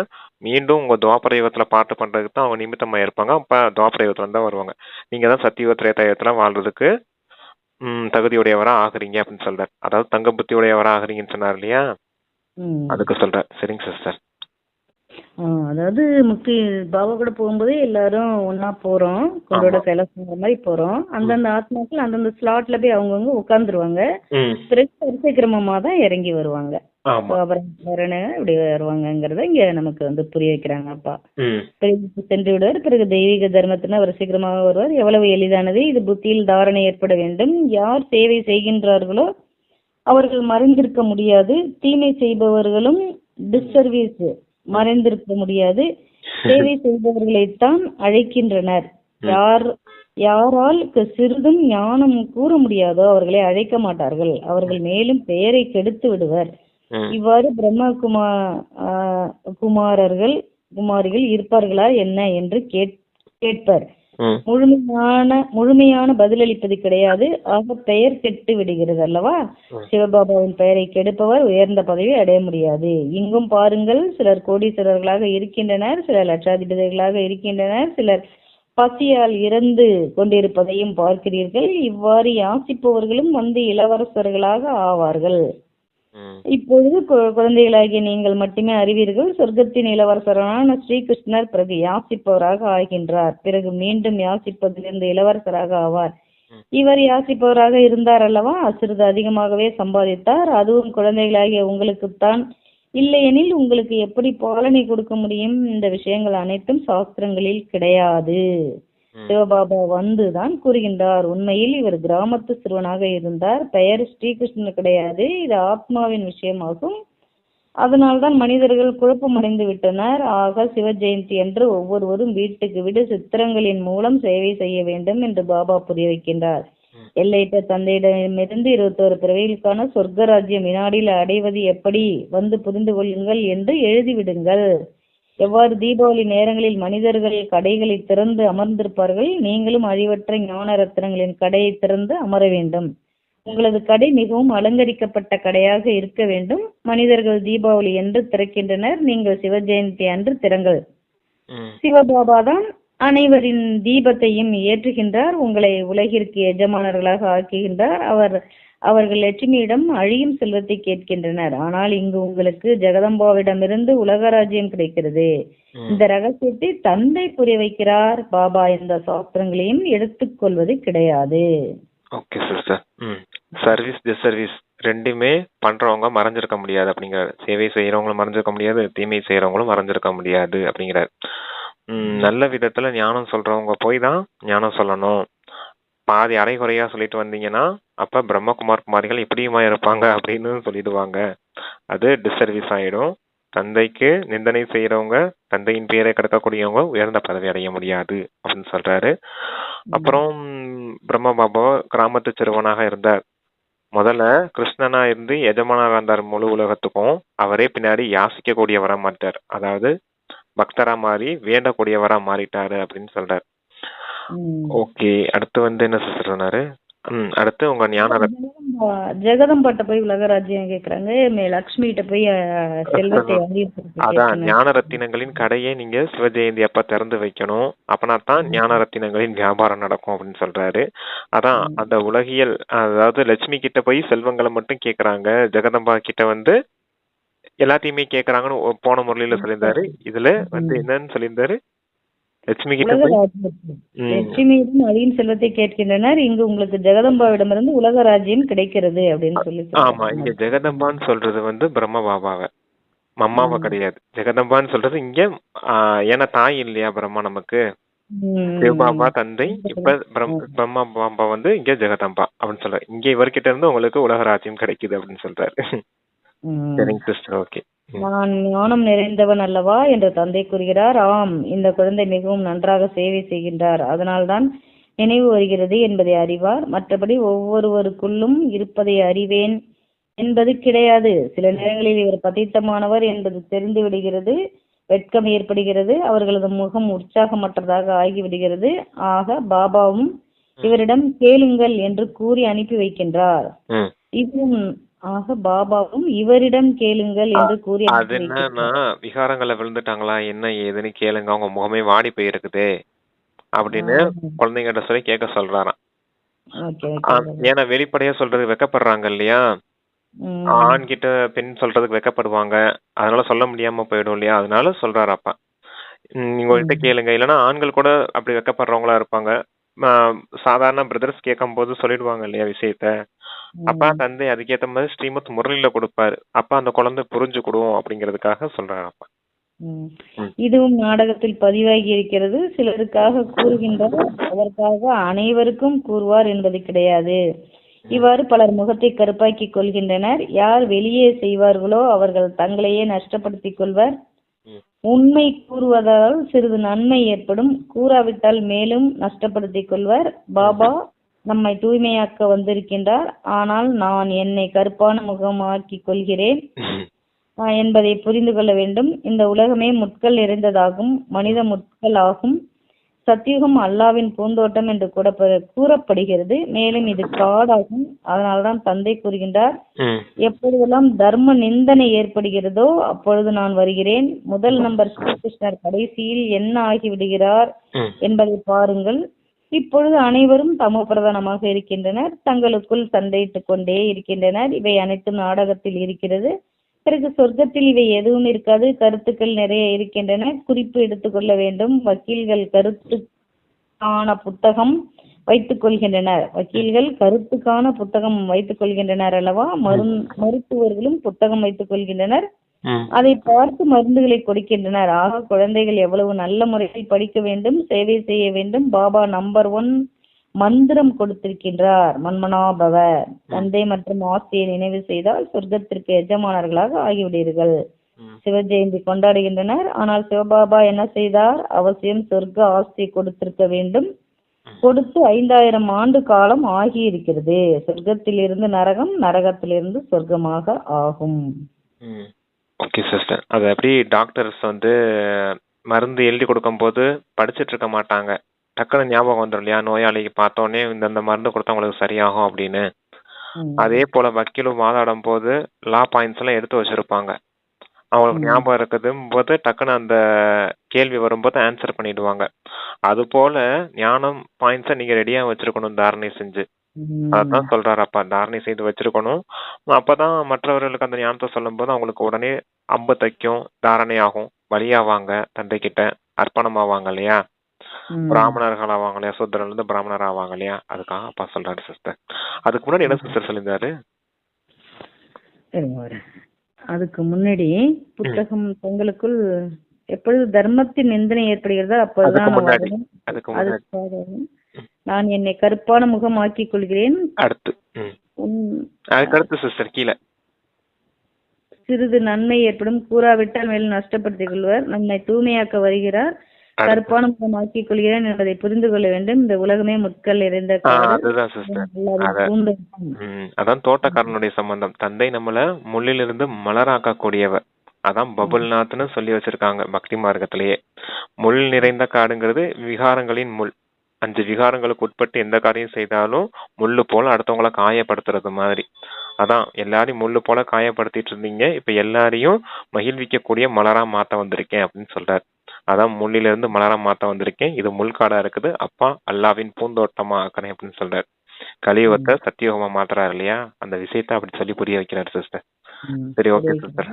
[SPEAKER 2] மீண்டும் உங்க துவாபர யுகத்துல பாட்டு பண்றதுக்கு தான் அவங்க நிமித்தமா இருப்பாங்க. அப்ப துவாபர யுகத்துல தான் வருவாங்க. நீங்க தான் சத்தியுக திரேதாயுகத்துல வாழ்றதுக்கு தகுதியுடையவரா ஆகுறீங்க அப்படின்னு சொல்றாரு. அதாவது தங்க புத்தி உடையவரா ஆகுறீங்கன்னு சொன்னார் இல்லையா, அதுக்கு சொல்றாரு. சரிங்க சிஸ்டர்.
[SPEAKER 1] அதாவது முக்தி பாபா கூட போகும்போது எல்லாரும் ஒன்னா போறோம், கொண்டோட கைலாசங்கிற மாதிரி போறோம். அந்தந்த ஆத்மாக்கள் அந்தந்த ஸ்லாட்ல போய் அவங்கவுங்க உட்கார்ந்துருவாங்க. பிறகு வரிசை கிரமமா தான் இறங்கி வருவாங்க. இப்படி வருவாங்கிறத இங்க நமக்கு புரிய வைக்கிறாங்க அப்பா. சென்று விடுவார். பிறகு தெய்வீக தர்மத்தின ஒரு சீக்கிரமாக வருவார். எவ்வளவு எளிதானது. இது புத்தியில் தாரணை ஏற்பட வேண்டும். யார் சேவை செய்கின்றார்களோ அவர்கள் மறைந்திருக்க முடியாது. தீமை செய்பவர்களும் டிஸ்சர்வீஸ் மறைந்திருக்க முடியாது. சேவை செய்பவர்களைத்தான் அழைக்கின்றனர். யாரால் சிறிதும் ஞானம் கூற முடியாதோ அவர்களை அழைக்க மாட்டார்கள். அவர்கள் மேலும் பெயரை கெடுத்து விடுவர். இவ்வாறு பிரம்ம குமாரிகள் இருப்பார்களா என்ன என்று கேட்பர். முழுமையான பதிலளிப்பது கிடையாது. ஆக பெயர் கெட்டு விடுகிறது அல்லவா. சிவபாபாவின் பெயரை கெடுப்பவர் உயர்ந்த பதவி அடைய முடியாது. இங்கும் பாருங்கள், சிலர் கோடீஸ்வரர்களாக இருக்கின்றனர், சிலர் லட்சாதிபதிகளாக இருக்கின்றனர், சிலர் பசியால் இறந்து கொண்டிருப்பதையும் பார்க்கிறீர்கள். இவ்வாறு யாசிப்பவர்களும் இளவரசர்களாக ஆவார்கள். இப்பொழுது குழந்தைகளாகிய நீங்கள் மட்டுமே அறிவீர்கள். சொர்க்கத்தின் இளவரசரான ஸ்ரீகிருஷ்ணர் பிறகு யாசிப்பவராக ஆகின்றார். பிறகு மீண்டும் யாசிப்பதிலிருந்து இளவரசராக ஆவார். இவர் யாசிப்பவராக இருந்தார் அல்லவா, சிறிது அதிகமாகவே சம்பாதித்தார். அதுவும் குழந்தைகளாகிய உங்களுக்குத்தான். இல்லையெனில் உங்களுக்கு எப்படி பாலனை கொடுக்க முடியும்? இந்த விஷயங்கள் அனைத்தும் சாஸ்திரங்களில் கிடையாது. சிவபாபா வந்துதான் கூறுகின்றார். உண்மையில் இவர் கிராமத்து சிறுவனாக இருந்தார். பெயர் ஸ்ரீகிருஷ்ணன் கிடையாது. இது ஆத்மாவின் விஷயமாகும். அதனால்தான் மனிதர்கள் குழப்பமடைந்து விட்டனர். ஆக சிவ ஜெயந்தி என்று ஒவ்வொருவரும் வீட்டுக்கு வீடு சித்திரங்களின் மூலம் சேவை செய்ய வேண்டும் என்று பாபா புரிய வைக்கின்றார். எல்லையிட்ட தந்தையிடமிருந்து 21 பிறவிகளுக்கான சொர்க்க ராஜ்யம் வினாடியில் அடைவது எப்படி வந்து புரிந்து கொள்ளுங்கள் என்று எழுதிவிடுங்கள். எவ்வாறு தீபாவளி நேரங்களில் மனிதர்கள் கடைகளை திறந்து அமர்ந்திருப்பார்கள், நீங்களும் அழிவற்ற ஞான ரத்னங்களின் கடையை திறந்து அமர வேண்டும். உங்களது கடை மிகவும் அலங்கரிக்கப்பட்ட கடையாக இருக்க வேண்டும். மனிதர்கள் தீபாவளி என்று திறக்கின்றனர், நீங்கள் சிவ ஜெயந்தி அன்று திறங்கள். சிவபாபா தான் அனைவரின் தீபத்தையும் ஏற்றுகின்றார். உங்களை உலகிற்கு எஜமானர்களாக ஆக்குகின்றார். அவர்கள் லட்சுமியிடம் அழியும் செல்வத்தை கேட்கின்றனர். ஆனால் இங்கு உங்களுக்கு ஜெகதம்பாவிடமிருந்து உலக ராஜ்யம் கிடைக்கிறது. இந்த ரகசியத்தை தந்தை புரிய வைக்கிறார். பாபா இந்த சாஸ்திரங்களையும் எடுத்துக்கொள்வது கிடையாது.
[SPEAKER 2] Okay sister. சர்வீஸ் டிஸ்சர்வீஸ் ரெண்டுமே பண்றவங்க மறைஞ்சிருக்க முடியாது அப்படிங்கிறாரு. சேவை செய்யறவங்களும் மறைஞ்சிருக்க முடியாது, தீமை செய்யறவங்களும் மறைஞ்சிருக்க முடியாது அப்படிங்கிறாரு. நல்ல விதத்துல ஞானம் சொல்றவங்க போய் தான் ஞானம் சொல்லணும். பாதி அரைகுறையா சொல்லிட்டு வந்தீங்கன்னா அப்ப குமாரிகள் இப்படியுமா இருப்பாங்க அப்படின்னு சொல்லிடுவாங்க. அது டிஸ்சர்வீஸ் ஆயிடும். தந்தைக்கு நிந்தனை செய்யறவங்க, தந்தையின் பேரை கிடக்கக்கூடியவங்க உயர்ந்த பதவி அடைய முடியாது அப்படின்னு சொல்றாரு. அப்புறம் பிரம்ம பாபா கிராமத்து சிறுவனாக இருந்தார். முதல்ல கிருஷ்ணனா இருந்து எஜமானரா இருந்தார் முழு உலகத்துக்கும். அவரே பின்னாடி யாசிக்க கூடியவரா மாட்டார். அதாவது பக்தரா மாறி வேண்டக்கூடியவரா மாறிட்டாரு அப்படின்னு சொல்றாரு. ஓகே, அடுத்து வந்து என்ன சிஸ்டர் சொன்னாரு? அடுத்து உங்க ஞான
[SPEAKER 1] ஜெகதம்பாட்ட போய் உலக ராஜ்யம் கேக்குறாங்க, லக்ஷ்மி கிட்ட போய் செல்வத்தை
[SPEAKER 2] அதான் ஞான ரத்தினங்களின் கடையை நீங்க சிவஜெயந்தி அப்ப திறந்து வைக்கணும், அப்பனா தான் ஞான ரத்தினங்களின் வியாபாரம் நடக்கும் அப்படின்னு சொல்றாரு. அதான் அந்த உலகியல், அதாவது லட்சுமி கிட்ட போய் செல்வங்களை மட்டும் கேக்குறாங்க, ஜெகதம்பா கிட்ட வந்து எல்லாத்தையுமே கேக்குறாங்கன்னு போன முறையில சொல்லியிருந்தாரு. இதுல வந்து என்னன்னு சொல்லியிருந்தாரு? லட்சுமி கிட்ட
[SPEAKER 1] லட்சுமியிடம் அழியின் செல்வத்தை கேட்கின்றனர், இங்கு உங்களுக்கு ஜெகதம்பாவிடமிருந்து உலக ராஜ்யம் கிடைக்கிறது அப்படின்னு சொல்லி.
[SPEAKER 2] ஆமா, இங்க ஜெகதம்பான்னு சொல்றது வந்து பிரம்ம பாபாவை, மம்மாவை கிடையாது. ஜெகதம்பான்னு சொல்றது இங்க ஏன்னா தாய் இல்லையா பிரம்மா நமக்கு, சிவபாபா தந்தை. இப்ப பிரம்மா பாபா வந்து இங்க ஜெகதம்பா அப்படின்னு சொல்றாரு. இங்க இவர்கிட்ட இருந்து உங்களுக்கு உலக ராஜ்யம் கிடைக்குது அப்படின்னு சொல்றாரு. சரிங்க சிஸ்டர், ஓகே.
[SPEAKER 1] நான் ஞானம் நிறைந்தவன் அல்லவா என்று தந்தை கூறுகிறார். ஆம், இந்த குழந்தை மிகவும் நன்றாக சேவை செய்கின்றார், அதனால்தான் நினைவு வருகிறது என்பதை அறிவார். மற்றபடி ஒவ்வொருவருக்குள்ளும் இருப்பதை அறிவேன் என்பது கிடையாது. சில நேரங்களில் இவர் பதீத்தமானவர் என்பது தெரிந்து விடுகிறது, வெட்கம் ஏற்படுகிறது, அவர்களது முகம் உற்சாகமற்றதாக ஆகிவிடுகிறது. ஆக பாபாவும் இவரிடம் கேளுங்கள் என்று கூறி அனுப்பி வைக்கின்றார். இதுவும் பாபாவும் இவரிடம் கேளுங்கள் என்று கூறி,
[SPEAKER 2] அது என்னன்னா விகாரங்களை விழுந்துட்டாங்களா என்ன ஏதுன்னு கேளுங்க, அவங்க முகமே வாடி போயிருக்குது அப்படின்னு குழந்தைங்கிட்ட சொல்லி கேட்க சொல்றாராம். ஏன்னா வெளிப்படையா சொல்றது வெக்கப்படுறாங்க இல்லையா, ஆண் கிட்ட பெண் சொல்றதுக்கு வெக்கப்படுவாங்க, அதனால சொல்ல முடியாம போயிடும் இல்லையா, அதனால சொல்றாராப்பா உங்கள்கிட்ட கேளுங்க. இல்லைன்னா ஆண்கள் கூட அப்படி வெக்கப்படுறவங்களா இருப்பாங்க, சாதாரண பிரதர்ஸ் கேட்கும் போது சொல்லிடுவாங்க இல்லையா விஷயத்த. அப்பா தந்தை அதுக்கேற்ற மாதிரி ஸ்ரீமத் முரளியில கொடுப்பாரு, அப்ப அந்த குழந்தை புரிஞ்சுக்கிடும் அப்படிங்கிறதுக்காக சொல்றாங்க அப்பா.
[SPEAKER 1] இதுவும் நாடகத்தில் பதிவாகி இருக்கிறது. சிலருக்காக கூறுகின்றார், அதற்காக அனைவருக்கும் கூறுவார் என்பது கிடையாது. இவ்வாறு பலர் முகத்தை கருப்பாக்கி கொள்கின்றனர். யார் வெளியே செய்வார்களோ அவர்கள் தங்களையே நஷ்டப்படுத்திக் கொள்வர். உண்மை கூறுவதால் சிறிது நன்மை ஏற்படும், கூறாவிட்டால் மேலும் நஷ்டப்படுத்திக் கொள்வர். பாபா நம்மை தூய்மையாக்க வந்திருக்கின்றார், ஆனால் நான் என்னை கருப்பான முகமாக்கி கொள்கிறேன் என்பதை புரிந்து கொள்ள வேண்டும். இந்த உலகமே முட்கள் நிறைந்ததாகும், மனித முட்கள் ஆகும். சத்தியுகம் அல்லாவின் பூந்தோட்டம் என்று கூட கூறப்படுகிறது. மேலும் இது காடாகும். அதனால்தான் தந்தை கூறுகின்றார், எப்பொழுதெல்லாம் தர்ம நிந்தனை ஏற்படுகிறதோ அப்பொழுது நான் வருகிறேன். முதல் நம்பர் ஸ்ரீகிருஷ்ணர் கடைசியில் என்ன ஆகிவிடுகிறார் என்பதை பாருங்கள். இப்பொழுது அனைவரும் தமோ பிரதானமாக இருக்கின்றனர், தங்களுக்குள் சண்டையிட்டுக் கொண்டே இருக்கின்றனர். இவை அனைத்தும் நாடகத்தில் இருக்கிறது. பிறகு சொர்க்கத்தில் இவை எதுவும் இருக்காது, கருத்துக்கள் நிறைய இருக்கின்றன. குறிப்பு எடுத்துக்கொள்ள வேண்டும். வக்கீல்கள் கருத்துக்கான புத்தகம் வைத்துக் கொள்கின்றனர், வக்கீல்கள் கருத்துக்கான புத்தகம் வைத்துக் கொள்கின்றனர் அல்லவா, மருத்துவர்களும் புத்தகம் வைத்துக் கொள்கின்றனர், அதை பார்த்து மருந்துகளை கொடுக்கின்றனர். ஆக குழந்தைகள் எவ்வளவு நல்ல முறையில் படிக்க வேண்டும், சேவை செய்ய வேண்டும். பாபா நம்பர் 1 மந்திரம் கொடுத்திருக்கின்றார், மன்மனாபவ. தந்தை மற்றும் ஆஸ்தியை நினைவு செய்தால் சொர்க்கத்திற்கு எஜமானர்களாக ஆகிவிடுவீர்கள். சிவஜெயந்தி கொண்டாடுகின்றனர், ஆனால் சிவபாபா என்ன செய்தார்? அவசியம் சொர்க்க ஆஸ்தி கொடுத்திருக்க வேண்டும். கொடுத்து 5000 ஆண்டு காலம் ஆகி இருக்கிறது. சொர்க்கத்திலிருந்து நரகம், நரகத்திலிருந்து சொர்க்கமாக ஆகும்.
[SPEAKER 2] ஓகே சிஸ்டர், அது எப்படி டாக்டர்ஸ் வந்து மருந்து எழுதி கொடுக்கும் போது படிச்சுட்டு இருக்க மாட்டாங்க, டக்குன்னு ஞாபகம் வந்துடும் இல்லையா, நோயாளிக்கு பார்த்தோன்னே இந்த மருந்து கொடுத்தா உங்களுக்கு சரியாகும் அப்படின்னு. அதே போல வக்கீலும் வாதாடும் போது லா பாயிண்ட்ஸ் எல்லாம் எடுத்து வச்சிருப்பாங்க, அவங்களுக்கு ஞாபகம் இருக்குது போது டக்குன்னு அந்த கேள்வி வரும்போது ஆன்சர் பண்ணிடுவாங்க. அது போல ஞானம் பாயிண்ட்ஸை நீங்க ரெடியா வச்சிருக்கணும், தாரணை செஞ்சு. அதான் சொல்றாரு அப்பா, தாரணை செய்து வச்சிருக்கணும். அப்பதான் மற்றவர்களுக்கு அந்த ஞானத்தை சொல்லும் போது அவங்களுக்கு உடனே அம்பு தைக்கும், தாரணை ஆகும், வழியாவாங்க, தந்தை கிட்ட அர்ப்பணம் ஆவாங்க இல்லையா, பிராமணர்கள் ஆவாங்க இல்லையா, சூத்திரன்ல இருந்து பிராமணர் ஆவாங்க இல்லையா, அதுக்காக அப்பா சொல்றாரு சிஸ்டர். அதுக்கு முன்னாடி என்ன சிஸ்டர் சொல்லியிருந்தாரு?
[SPEAKER 1] அதுக்கு முன்னாடி புத்தகம் தங்களுக்குள் எப்பொழுது தர்மத்தின் நிந்தனை ஏற்படுகிறதோ அப்போதுதான் நான் என்னை கருப்பான முகம் ஆக்கிக் கொள்கிறேன்.
[SPEAKER 2] அடுத்து சிஸ்டர் கீழே
[SPEAKER 1] சிறிது நன்மை ஏற்படும், கூறாவிட்டால் மேலும் நஷ்டப்படுத்திக் கொள்வர். நம்மை தூய்மையாக்க வருகிறார், கருப்பான முகம் ஆக்கிக் கொள்கிறேன் என்பதை புரிந்து கொள்ள வேண்டும். இந்த உலகமே முட்கள் நிறைந்த காடு.
[SPEAKER 2] அதுதான் சிஸ்டர்.
[SPEAKER 1] பூந்தோட்டம்.
[SPEAKER 2] அதான் தோட்டக்காரனுடைய சம்பந்தம். தந்தை நம்மள முள்ளிலிருந்து மலராக்கக்கூடியவர். அதான் பபுல்நாத்னு சொல்லி வச்சிருக்காங்க பக்தி மார்க்கத்திலேயே. முள் நிறைந்த காடுங்கிறது விகாரங்களின் முள். 5 விகாரங்களுக்கு உட்பட்டு எந்த காரியம் செய்தாலும் முள்ளு போல அடுத்தவங்கள காயப்படுத்துறது மாதிரி. அதான் எல்லாரையும் முள்ளு போல காயப்படுத்திட்டு இருந்தீங்க, இப்ப எல்லாரையும் மகிழ்விக்கக்கூடிய மலரா மாத்த வந்திருக்கேன் அப்படின்னு சொல்றாரு. அதான் முள்ளில இருந்து மலரா மாத்த வந்திருக்கேன், இது முள்காடா இருக்குது, அப்பா அல்லாவின் பூந்தோட்டமா ஆக்குறேன் அப்படின்னு சொல்றாரு. கலியுகத்தை சத்தியோகமா மாத்துறாரு இல்லையா, அந்த விஷயத்த அப்படி சொல்லி புரிய வைக்கிறாரு சிஸ்டர். சரி, ஓகே சிஸ்டர்.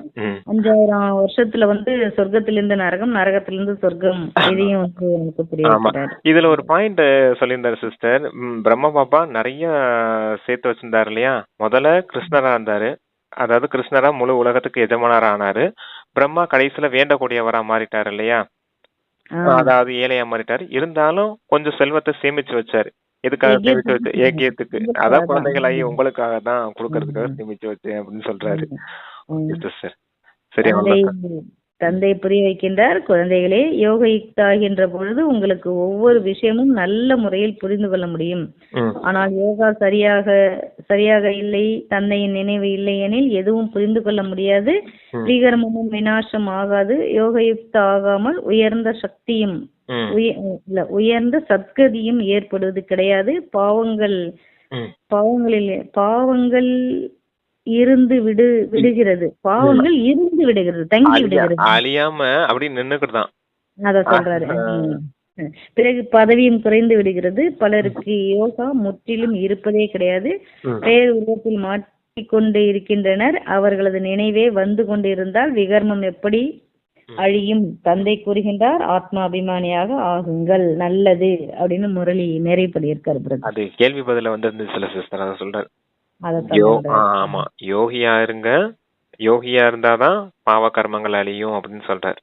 [SPEAKER 1] 5000 வருஷத்துல சொர்க்கத்திலிருந்து நரகம், நரகத்திலிருந்து சொர்க்கம், இதையும் எனக்கு புரிய வைக்கிறாரு.
[SPEAKER 2] இதுல ஒரு பாயிண்ட் சொல்லியிருந்தாரு சிஸ்டர். பிரம்ம பாபா நிறைய சேர்த்து வச்சிருந்தாரு இல்லையா. முதல்ல கிருஷ்ணரா இருந்தாரு, அதாவது கிருஷ்ணரா முழு உலகத்துக்கு எஜமானரா ஆனாரு. பிரம்மா கடைசியில வேண்டக்கூடியவரா மாறிட்டாரு இல்லையா, அதாவது ஏழையா மாறிட்டாரு. இருந்தாலும் கொஞ்சம் செல்வத்தை சேமிச்சு வச்சாரு. எதுக்காக சேமிச்சு வச்சு? ஏகியத்துக்கு, அதான் குழந்தைகளாகி உங்களுக்காக தான் கொடுக்கறதுக்காக சேமிச்சு வச்சேன் அப்படின்னு சொல்றாரு. சரி,
[SPEAKER 1] தந்தை புரிய வைக்கின்றார். குழந்தைகளே, யோக யுக்தாகின்ற பொழுது உங்களுக்கு ஒவ்வொரு விஷயமும் நல்ல முறையில் புரிந்து கொள்ள முடியும். ஆனால் யோகா சரியாக இல்லை, தந்தையின் நினைவு இல்லை எனில் எதுவும் புரிந்து கொள்ள முடியாது. விகர்மமும் விநாசம் ஆகாது. யோக யுக்த ஆகாமல் உயர்ந்த சக்தியும் உயர்ந்த சத்கதியும் ஏற்படுவது கிடையாது. பாவங்கள் இருந்து விடுகிறது, பாவங்கள் இருந்து விடுகிறது, தங்கி விடுகிறது,
[SPEAKER 2] அழியாம அப்படி நின்னுக்குதான்.
[SPEAKER 1] அத சொல்றாரு. பிறகு பதவியும் குறைந்து விடுகிறது. பலருக்கு யோகா முற்றிலும் இருப்பதே கிடையாது. பெயர் உருவத்தில் மாட்டிக்கொண்டு இருக்கின்றனர். அவர்களது நினைவே வந்து கொண்டிருந்தால் விகர்மம் எப்படி அழியும்? தந்தை கூறுகின்றார், ஆத்மா அபிமானியாக ஆகுங்கள், நல்லது அப்படின்னு முரளி நிறைப்படி இருக்காரு.
[SPEAKER 2] அது கேள்வி பதில வந்து சிஸ்டர் அத சொல்றாரு. ஆமா, யோகியா இருங்க, யோகியா இருந்தாதான் பாவ கர்மங்கள் அழியும் அப்படின்னு சொல்றாரு.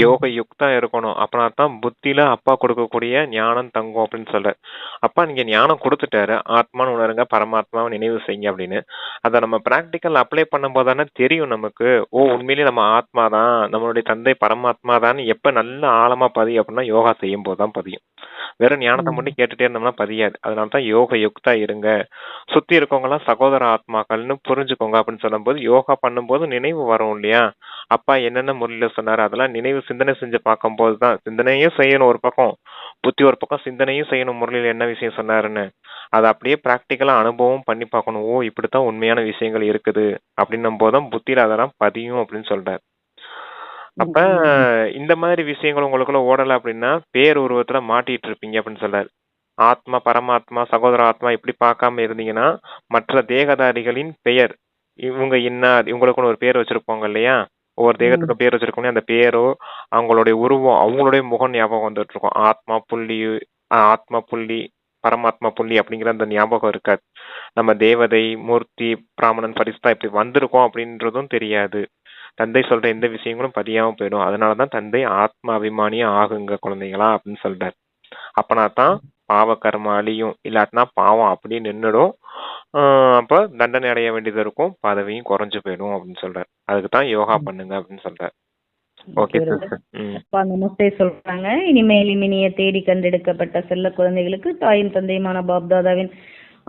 [SPEAKER 2] யோக யுக்தா இருக்கணும், அப்புறம் தான் புத்தியில அப்பா கொடுக்கக்கூடிய ஞானம் தங்கும் அப்படின்னு சொல்றாரு. அப்பா நீங்க ஞானம் கொடுத்துட்டாரு, ஆத்மான்னு உணருங்க, பரமாத்மாவை நினைவு செய்யுங்க அப்படின்னு. அதை நம்ம பிராக்டிக்கல் அப்ளை பண்ணும் போதானே தெரியும் நமக்கு. உண்மையிலேயே நம்ம ஆத்மா தான், நம்மளுடைய தந்தை பரமாத்மா தான் எப்ப நல்ல ஆழமா பதியும் அப்படின்னா யோகா செய்யும் போதுதான் பதியும். வெறும் ஞானத்தை மட்டும் கேட்டுட்டே இருந்தோம்னா பதியாது. அதனாலதான் யோக யுக்தா இருங்க, சுத்தி இருக்கவங்க எல்லாம் சகோதர ஆத்மாக்கள்னு புரிஞ்சுக்கோங்க அப்படின்னு சொல்லும் போது யோகா பண்ணும் போது நினைவு வரும் இல்லையா. அப்பா என்னென்ன முறையில சொன்னாரு அதெல்லாம் நினைவு சிந்தனை செஞ்சு பார்க்கும் போதுதான், சிந்தனையும் செய்யணும் ஒரு பக்கம், புத்தி ஒரு பக்கம் சிந்தனையும் செய்யணும், முறையில என்ன விஷயம் சொன்னாருன்னு அதை அப்படியே பிராக்டிக்கலா அனுபவம் பண்ணி பார்க்கணும். இப்படித்தான் உண்மையான விஷயங்கள் இருக்குது அப்படின்னும் போதும் புத்தியில அதெல்லாம் பதியும் அப்படின்னு சொல்றாரு. அப்ப இந்த மாதிரி விஷயங்கள் உங்களுக்குள்ள ஓடல அப்படின்னா பேர் உருவத்துல மாட்டிட்டு இருப்பீங்க அப்படின்னு சொல்றாரு. ஆத்மா பரமாத்மா சகோதர ஆத்மா இப்படி பார்க்காம இருந்தீங்கன்னா மற்ற தேகதாரிகளின் பெயர், இவங்க இன்னார், இவங்களுக்குன்னு ஒரு பேர் வச்சிருப்பாங்க இல்லையா, ஒவ்வொரு தேகத்துக்கு பேர் வச்சிருக்கோம், அந்த பேரோ அவங்களுடைய உருவம் அவங்களுடைய முகம் ஞாபகம் வந்துட்டு இருக்கும். ஆத்மா புள்ளி பரமாத்மா புள்ளி அப்படிங்கிற அந்த ஞாபகம் இருக்காது. நம்ம தேவதை மூர்த்தி பிராமணன் பரிசுத்தா இப்படி வந்திருக்கோம் அப்படின்றதும் தெரியாது. தந்தை சொல்ற எந்த விஷயங்களும் பதியாம போயிடும். அதனாலதான் தந்தை ஆத்மா அபிமானியா ஆகுங்க குழந்தைங்களா அப்படின்னு சொல்றாரு. அப்பனா தான் பாவ கர்ம அழியும், இல்லாட்டினா பாவம் அப்படியே நின்றுடும். அப்ப தண்டனை அடைய வேண்டியது இருக்கும், பதவியும் குறைஞ்சு போயிடும் அப்படின்னு சொல்றாரு. அதுக்குதான் யோகா பண்ணுங்க அப்படின்னு சொல்றாரு. Okay sir.
[SPEAKER 1] நமஸ்தே சொல்றாங்க. இனிமேல் இனிய தேடி கண்டெடுக்கப்பட்ட செல்ல குழந்தைகளுக்கு தாயின் தந்தையுமான பாப்தாதாவின்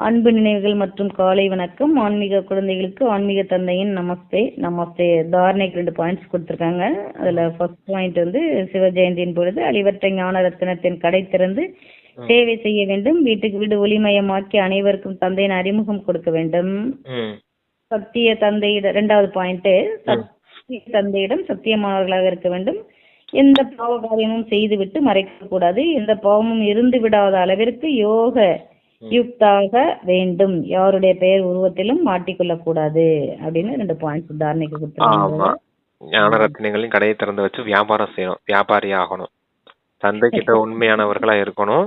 [SPEAKER 1] அன்பு நினைவுகள் மற்றும் காலை வணக்கம். ஆன்மீக குழந்தைகளுக்கு ஆன்மீக தந்தையின் நமஸ்தே. நமஸ்தே தாரணைக்கு 2 பாயிண்ட்ஸ் கொடுத்துருக்காங்க. அதுல ஃபர்ஸ்ட் பாயிண்ட் சிவ ஜெயந்தியின் பொழுது அழிவற்ற ஞான ரத்தினத்தின் கடை திறந்து சேவை செய்ய வேண்டும். வீட்டுக்கு வீடு ஒளிமயமாக்கி அனைவருக்கும் தந்தையின் அறிமுகம் கொடுக்க வேண்டும். சத்திய தந்தையிடம் 2வது பாயிண்ட், சத்திய தந்தையிடம் சத்தியமானவர்களாக இருக்க வேண்டும். எந்த பாவ காரியமும் செய்துவிட்டு மறைக்க கூடாது. எந்த பாவமும் இருந்து விடாத அளவிற்கு யோக யுக்தாக வேண்டும். யாருடைய பெயர் உருவத்திலும் மாட்டிக்கொள்ள கூடாது அப்படின்னு 2 பாயிண்ட்ஸ் தாரணைக்கு கொடுத்தாங்க.
[SPEAKER 2] ஞான ரத்தினங்களின் கடையை திறந்து வச்சு வியாபாரம் செய்யணும், வியாபாரி ஆகணும். தந்தை கிட்ட உண்மையானவர்களா இருக்கணும்.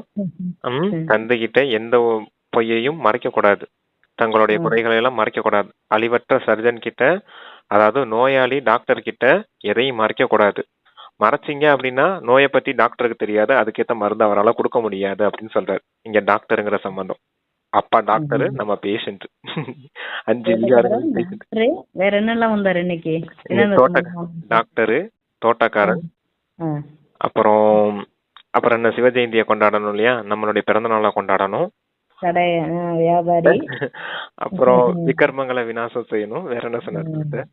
[SPEAKER 2] தந்தை கிட்ட எந்த பொய்யையும் மறைக்க கூடாது, தங்களுடைய குறைகளை எல்லாம் மறைக்க கூடாது. அழிவற்ற சர்ஜன் கிட்ட, அதாவது நோயாளி டாக்டர் கிட்ட எதையும் மறைக்க கூடாது. மறைச்சிங்க அப்படின்னா நோயை பத்தி டாக்டருக்கு தெரியாது, அதுக்கேற்ற மருந்து அவரால் கொடுக்க முடியாது அப்படின்னு சொல்றாரு. இங்க டாக்டருங்கிற சம்பந்தம், அப்பா டாக்டர், நம்ம பேஷண்ட். 5
[SPEAKER 1] வேற என்னெல்லாம் வந்தாரு இன்னைக்கு?
[SPEAKER 2] டாக்டரு, தோட்டக்காரன், அப்புறம் அப்புறம் என்ன, சிவஜெயந்தியை கொண்டாடணும் இல்லையா, நம்மளுடைய பிறந்த நாளை கொண்டாடணும்.
[SPEAKER 1] வியாபாரி.
[SPEAKER 2] அப்புறம் விக்ரமங்களை விநாசம் செய்யணும். வேற என்ன சொன்னாரு?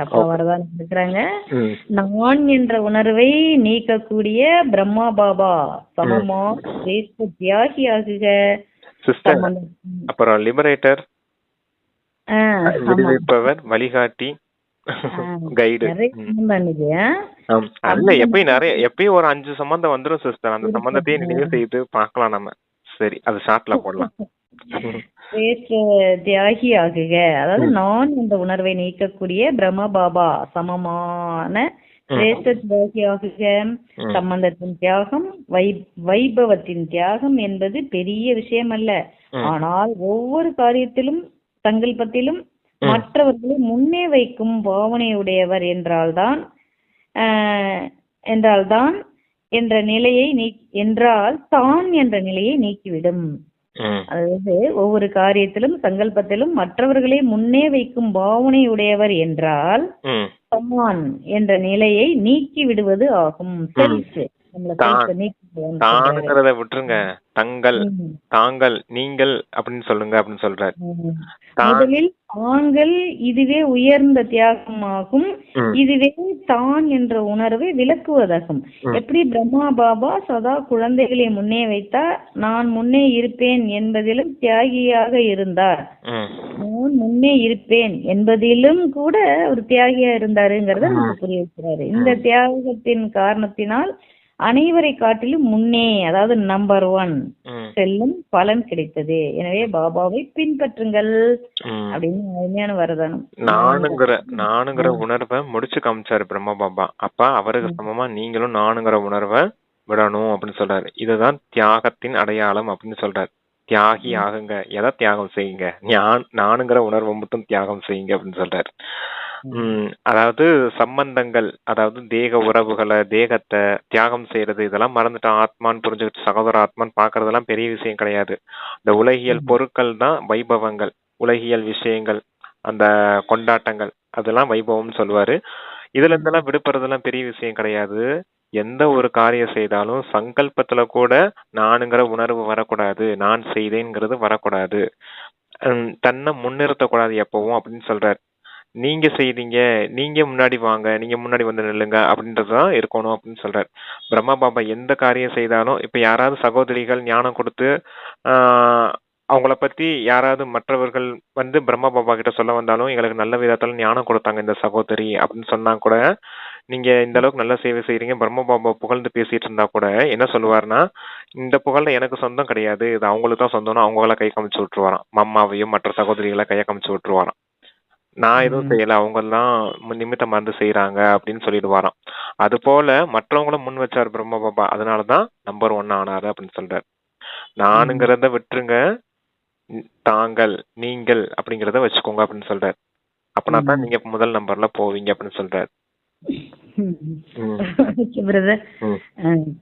[SPEAKER 1] அப்பா வரதான் இருக்கிறாங்க. நான் என்ற உணர்வை நீக்கக்கூடிய பிரம்மா பாபா சமமா தியாகி ஆகுக
[SPEAKER 2] சிஸ்டர். அப்புறம் லிபரேட்டர், விடுவிப்பவர், வழிகாட்டி, கைடு. அதுல எப்பயும் ஒரு 5 சம்பந்தம் வந்துடும் சிஸ்டர். அந்த சம்பந்தத்தையும் நினைவு செய்து பார்க்கலாம் நம்ம. சரி, அது ஷார்ட்ல போடலாம்.
[SPEAKER 1] தியாகி ஆகுக, அதாவது நான் இந்த உணர்வை நீக்கக்கூடிய பிரம்ம பாபா சமமான தியாகி ஆகுக. சம்பந்தத்தின் தியாகம், வைபவத்தின் தியாகம் என்பது பெரிய விஷயம் அல்ல. ஆனால் ஒவ்வொரு காரியத்திலும் சங்கல்பத்திலும் மற்றவர்களை முன்னே வைக்கும் பாவனையுடையவர் என்றால்தான் என்ற நிலையை என்றால் தான் என்ற நிலையை நீக்கிவிடும். அதாவது ஒவ்வொரு காரியத்திலும் சங்கல்பத்திலும் மற்றவர்களை முன்னே வைக்கும் பாவனை உடையவர் என்றால் தான் என்ற நிலையை நீக்கி விடுவது ஆகும்.
[SPEAKER 2] தானுங்கிறத விட்டுருங்க, தங்கள், தாங்கள், நீங்கள் அப்படின்னு சொல்லுங்க அப்படின்னு சொல்றாரு.
[SPEAKER 1] முதலில் தாங்கள் இதுவே உயர்ந்த தியாகமாகும். இதுவே தான் என்ற உணர்வை விளக்குவதாகும். எப்படி பிரம்மா பாபா சதா குழந்தைகளை முன்னே வைத்தார், நான் முன்னே இருப்பேன் என்பதிலும் தியாகியாக இருந்தார். நான் முன்னே இருப்பேன் என்பதிலும் கூட ஒரு தியாகியா இருந்தாருங்கிறத நமக்கு புரிய வைக்கிறாரு. இந்த தியாகத்தின் காரணத்தினால் அனைவரை காட்டிலும் முன்னே, அதாவது நம்பர் 1 செல்லும் பலன் கிடைத்தது. எனவே பாபாவை பின்பற்றுங்கள் அப்படின்னு அருமையான வரதானம்.
[SPEAKER 2] நானுங்கிற உணர்வை முடிச்சு காமிச்சாரு பிரம்ம பாபா. அப்ப அவருக்கு சமமா நீங்களும் நானுங்கிற உணர்வை விடணும் அப்படின்னு சொல்றாரு. இதுதான் தியாகத்தின் அடையாளம் அப்படின்னு சொல்றாரு. தியாகி ஆகுங்க, எதை தியாகம் செய்யுங்க, நானுங்கிற உணர்வை மட்டும் தியாகம் செய்யுங்க அப்படின்னு சொல்றாரு. அதாவது சம்பந்தங்கள், அதாவது தேக உறவுகளை, தேகத்தை தியாகம் செய்யறது, இதெல்லாம் மறந்துட்டு ஆத்மான்னு புரிஞ்சுக்கிட்டு சகோதர ஆத்மான்னு பாக்குறதெல்லாம் பெரிய விஷயம் கிடையாது. இந்த உலகியல் பொருட்கள் தான் வைபவங்கள், உலகியல் விஷயங்கள், அந்த கொண்டாட்டங்கள், அதெல்லாம் வைபவம்னு சொல்லுவாரு. இதுல இருந்தெல்லாம் விடுபடுறதெல்லாம் பெரிய விஷயம் கிடையாது. எந்த ஒரு காரியம் செய்தாலும் சங்கல்பத்துல கூட நானுங்கிற உணர்வு வரக்கூடாது, நான் செய்தேங்கிறது வரக்கூடாது, தன்னை முன்னிறுத்தக்கூடாது எப்பவும் அப்படின்னு சொல்றாரு. நீங்க செய்தீங்க, நீங்க முன்னாடி வாங்க, நீங்க முன்னாடி வந்து நில்லுங்க அப்படின்றதுதான் இருக்கணும் அப்படின்னு சொல்றாரு பிரம்மா பாபா. எந்த காரியம் செய்தாலும், இப்ப யாராவது சகோதரிகள் ஞானம் கொடுத்து அவங்கள பத்தி யாராவது மற்றவர்கள் வந்து பிரம்மா பாபா கிட்ட சொல்ல வந்தாலும், எங்களுக்கு நல்ல விதத்துல ஞானம் கொடுத்தாங்க இந்த சகோதரி அப்படின்னு சொன்னா கூட, நீங்க இந்த அளவுக்கு நல்ல சேவை செய்யறீங்க பிரம்ம பாபா புகழ்ந்து பேசிட்டு இருந்தா கூட என்ன சொல்லுவாருன்னா, இந்த புகழ்ல எனக்கு சொந்தம் கிடையாது, இது அவங்களுக்கு தான் சொந்தம்னு அவங்கள கை காமிச்சு விட்டுருவாராம். மம்மாவையும் மற்ற சகோதரிகளை கையை காமிச்சு விட்டுருவாராம். நான் எதுவும் செய்யல, அவங்க எல்லாம் நிமித்தம் மறந்து செய்யறாங்க அப்படின்னு சொல்லிடுவாராம். அது போல மற்றவங்களும் முன் வச்சாரு பிரம்ம பாபா. அதனாலதான் நம்பர் 1 ஆனாரு அப்படின்னு சொல்றாரு. நானுங்கிறத விட்டுருங்க, தாங்கள், நீங்கள் அப்படிங்கறத வச்சுக்கோங்க அப்படின்னு சொல்றாரு. அப்பனா தான் நீங்க முதல் நம்பர்ல போவீங்க அப்படின்னு சொல்றாரு.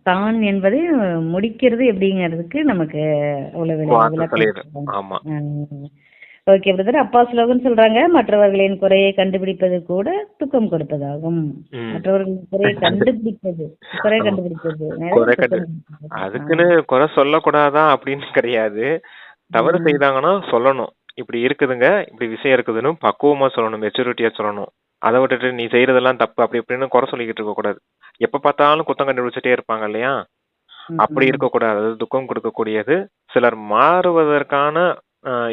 [SPEAKER 1] தான் என்பதை முடிக்கிறது எப்படிங்கிறதுக்கு நமக்கு
[SPEAKER 2] ஆமா.
[SPEAKER 1] Okay brother. அப்பா ஸ்லோகன் சொல்றாங்க, மற்றவர்களின் குறையை கண்டுபிடிப்பது கூட துக்கம் கொடுப்பதாகும். மற்றவர்களின் குறையை கண்டுபிடிப்பது
[SPEAKER 2] அதுக்குன்னு குறை சொல்லக்கூடாதா அப்படின்னு கிடையாது. தவறு செய்தாங்கன்னா சொல்லணும், இப்படி இருக்குதுங்க, இப்படி விஷயம் இருக்குதுன்னு பக்குவமா சொல்லணும், மெச்சூரிட்டியா சொல்லணும். அதை விட்டுட்டு நீ செய்யறதெல்லாம் தப்பு அப்படி இப்படின்னு குறை சொல்லிக்கிட்டு இருக்க கூடாது. எப்ப பார்த்தாலும் குத்தம் கண்டுபிடிச்சிட்டே இருப்பாங்க இல்லையா, அப்படி இருக்கக்கூடாது. அது துக்கம் கொடுக்கக்கூடியது. சிலர் மாறுவதற்கான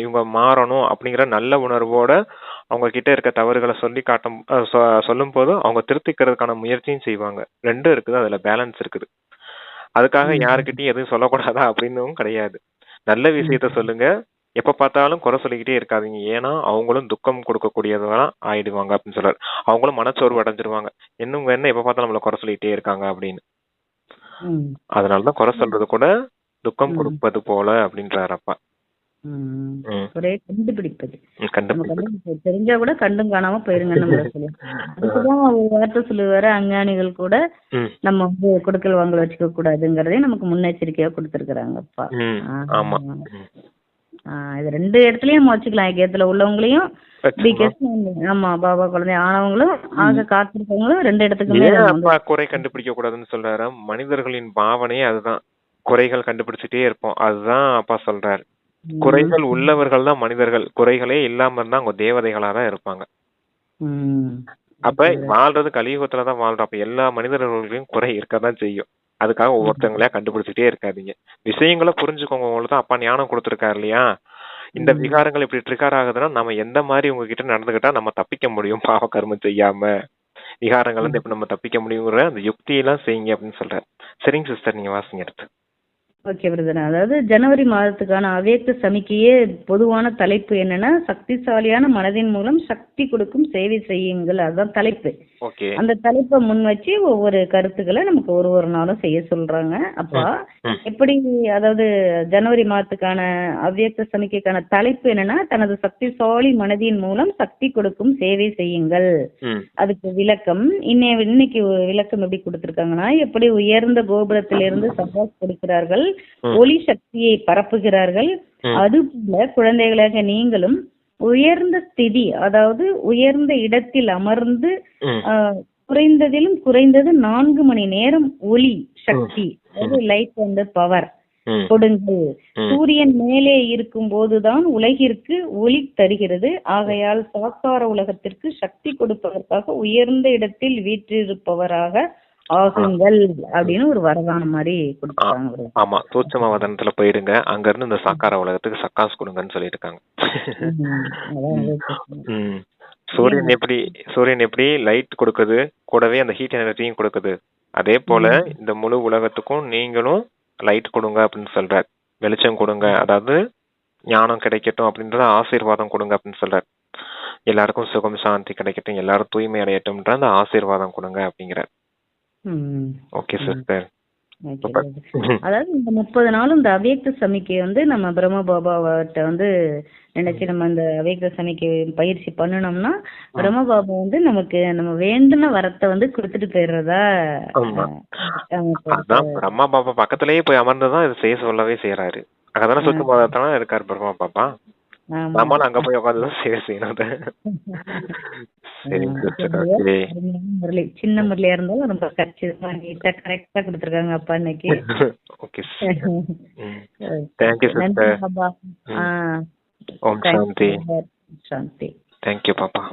[SPEAKER 2] இவங்க மாறணும் அப்படிங்கிற நல்ல உணர்வோட அவங்க கிட்ட இருக்க தவறுகளை சொல்லி காட்டும் சொல்லும் போது அவங்க திருத்திக்கிறதுக்கான முயற்சியும் செய்வாங்க. ரெண்டும் இருக்குது, அதுல பேலன்ஸ் இருக்குது. அதுக்காக யாருக்கிட்டையும் எதுவும் சொல்லக்கூடாதா அப்படின்னும் கிடையாது. நல்ல விஷயத்த சொல்லுங்க, எப்ப பார்த்தாலும் குறை சொல்லிக்கிட்டே இருக்காதீங்க. ஏன்னா அவங்களும் துக்கம் கொடுக்கக்கூடியதெல்லாம் ஆயிடுவாங்க அப்படின்னு சொல்றாரு. அவங்களும் மனச்சோர்வு அடைஞ்சிருவாங்க, இன்னும் என்ன எப்ப பார்த்தாலும் நம்மள குறை சொல்லிக்கிட்டே இருக்காங்க அப்படின்னு. அதனாலதான் குறை சொல்றது கூட துக்கம் கொடுப்பது போல அப்படின்றாரு அப்பா.
[SPEAKER 1] கண்டுபிடிப்பது தெரிஞ்சா கூட கண்டும் காணாம போயிருங்க. அதுக்குதான் வார்த்தை சொல்லுவாரு, அஞ்ஞானிகள் கூட நம்ம வந்து கொடுக்கல் வாங்கல் வச்சுக்க கூடாதுங்கிறதே நமக்கு முன்னெச்சரிக்கையா கொடுத்திருக்கிறாங்க அப்பா. இது 2 இடத்துலயும் நம்ம வச்சுக்கலாம். ஐக்கியத்துல உள்ளவங்களையும் பிகாஸ் ஆமா பாபா குழந்தை ஆனவங்களும் ஆக காத்திருக்கவங்களும் 2 இடத்துக்குமே
[SPEAKER 2] ஏன்
[SPEAKER 1] நம்ம
[SPEAKER 2] அப்பா குறை கண்டுபிடிக்க கூடாதுன்னு சொல்றாரு? மனிதர்களின் பாவனையே அதுதான். குறைகள் கண்டுபிடிச்சிட்டே இருப்போம். அதுதான் அப்பா சொல்றாரு. குறைகள் உள்ளவர்கள் தான் மனிதர்கள். குறைகளே இல்லாம இருந்தா அவங்க தேவதைகளா தான் இருப்பாங்க. அப்ப வாழ்றது கலியுகத்துல தான் வாழ்றோம். அப்ப எல்லா மனிதர்களையும் குறை இருக்கதான் செய்யும். அதுக்காக ஒவ்வொருத்தவங்களா கண்டுபிடிச்சிட்டே இருக்காதீங்க. விஷயங்களை புரிஞ்சுக்கோங்க. உங்களுக்கு தான் அப்பா ஞானம் கொடுத்துருக்காரு இல்லையா? இந்த விகாரங்கள் இப்படி ட்ரிகர் ஆகுதுன்னா நம்ம எந்த மாதிரி உங்ககிட்ட நடந்துகிட்டா நம்ம தப்பிக்க முடியும் பாவ கர்மம் செய்யாம, விகாரங்கள் வந்து எப்படி நம்ம தப்பிக்க முடியுங்கிற அந்த யுக்தியெல்லாம் செய்யுங்க அப்படின்னு சொல்றேன். சரிங்க சிஸ்டர், நீங்க வாசிங்க எடுத்து.
[SPEAKER 1] Okay brother. அதாவது ஜனவரி மாதத்துக்கான அவ்யக்த சமிக்கையே பொதுவான தலைப்பு என்னன்னா, சக்திசாலியான மனதின் மூலம் சக்தி கொடுக்கும் சேவை செய்யுங்கள். அதுதான் தலைப்பு.
[SPEAKER 2] ஓகே.
[SPEAKER 1] அந்த தலைப்பை முன் வச்சு ஒவ்வொரு கருத்துக்களை நமக்கு ஒரு நாளும் செய்ய சொல்றாங்க. அப்பா எப்படி, அதாவது ஜனவரி மாதத்துக்கான அவ்யக்த சமிக்கைக்கான தலைப்பு என்னன்னா, தனது சக்திசாலி மனதின் மூலம் சக்தி கொடுக்கும் சேவை செய்யுங்கள். அதுக்கு விளக்கம் இன்னைக்கு விளக்கம் எப்படி கொடுத்திருக்காங்கன்னா, எப்படி உயர்ந்த கோபுரத்திலிருந்து சபாஸ் கொடுக்கிறார்கள், ஒளி சக்தியை பரப்புகிறார்கள், அதுபோல குழந்தைகளாக நீங்களும் உயர்ந்த ஸ்திதி, அதாவது உயர்ந்த இடத்தில் அமர்ந்து குறைந்ததிலும் குறைந்தது 4 மணி நேரம் ஒளி சக்தி, அதாவது லைட் அண்ட் பவர் கொடுங்கள். சூரியன் மேலே இருக்கும் போதுதான் உலகிற்கு ஒளி தருகிறது. ஆகையால் சாக்கார உலகத்திற்கு சக்தி கொடுப்பதற்காக உயர்ந்த இடத்தில் வீற்றிருப்பவராக ஆகுங்கள் அப்படின்னு ஒரு வரதானம் மாதிரி கொடுத்தாங்க.
[SPEAKER 2] ஆமா, சூட்சும வதனத்துல போயிடுங்க, அங்க இருந்து இந்த சாக்கார உலகத்துக்கு சக்காஸ் கொடுங்கன்னு சொல்லிருக்காங்க. சூரியன் எப்படி லைட் கொடுக்குது, கூடவே அந்த ஹீட் எனர்ஜியும் கொடுக்குது, அதே போல இந்த முழு உலகத்துக்கும் நீங்களும் லைட் கொடுங்க அப்படின்னு சொல்றாரு. வெளிச்சம் கொடுங்க, அதாவது ஞானம் கிடைக்கட்டும் அப்படின்றத ஆசீர்வாதம் கொடுங்க அப்படின்னு சொல்றாரு. எல்லாருக்கும் சுகம் சாந்தி கிடைக்கட்டும், எல்லாரும் தூய்மை அடையட்டும்ன்ற அந்த ஆசீர்வாதம் கொடுங்க அப்படிங்கிறார். Okay sister.
[SPEAKER 1] அதாவது இந்த 30 நாளும் இந்த அவ்யக்த சமிக்கை வந்து நம்ம பிரம்ம பாபாட்ட வந்து நினைச்சு நம்ம இந்த அவ்யக்த சமிக்கை பயிற்சி பண்ணணும்னா பிரம்ம பாபா வந்து நமக்கு நம்ம வேண்டுன வரத்தை வந்து கொடுத்துட்டு போயிடுறதா.
[SPEAKER 2] பிரம்மா பாபா பக்கத்திலேயே போய் அமர்ந்துதான் இதை செய்ய சொல்லவே செய்யறாரு. அங்கதானே சுத்தம் தான் இருக்காரு பிரம்மா பாபா. நம்மளும் அங்க போய் உட்காந்துதான் சேவை செய்யணும்.
[SPEAKER 1] சின்ன முறையில இருந்தாலும் ரொம்ப கரெக்டா கொடுத்துருக்காங்க அப்பா இன்னைக்கு. நன்றி பாபா.
[SPEAKER 2] ஓம் சாந்தி.
[SPEAKER 1] சாந்தி.
[SPEAKER 2] தேங்க்யூ பாப்பா.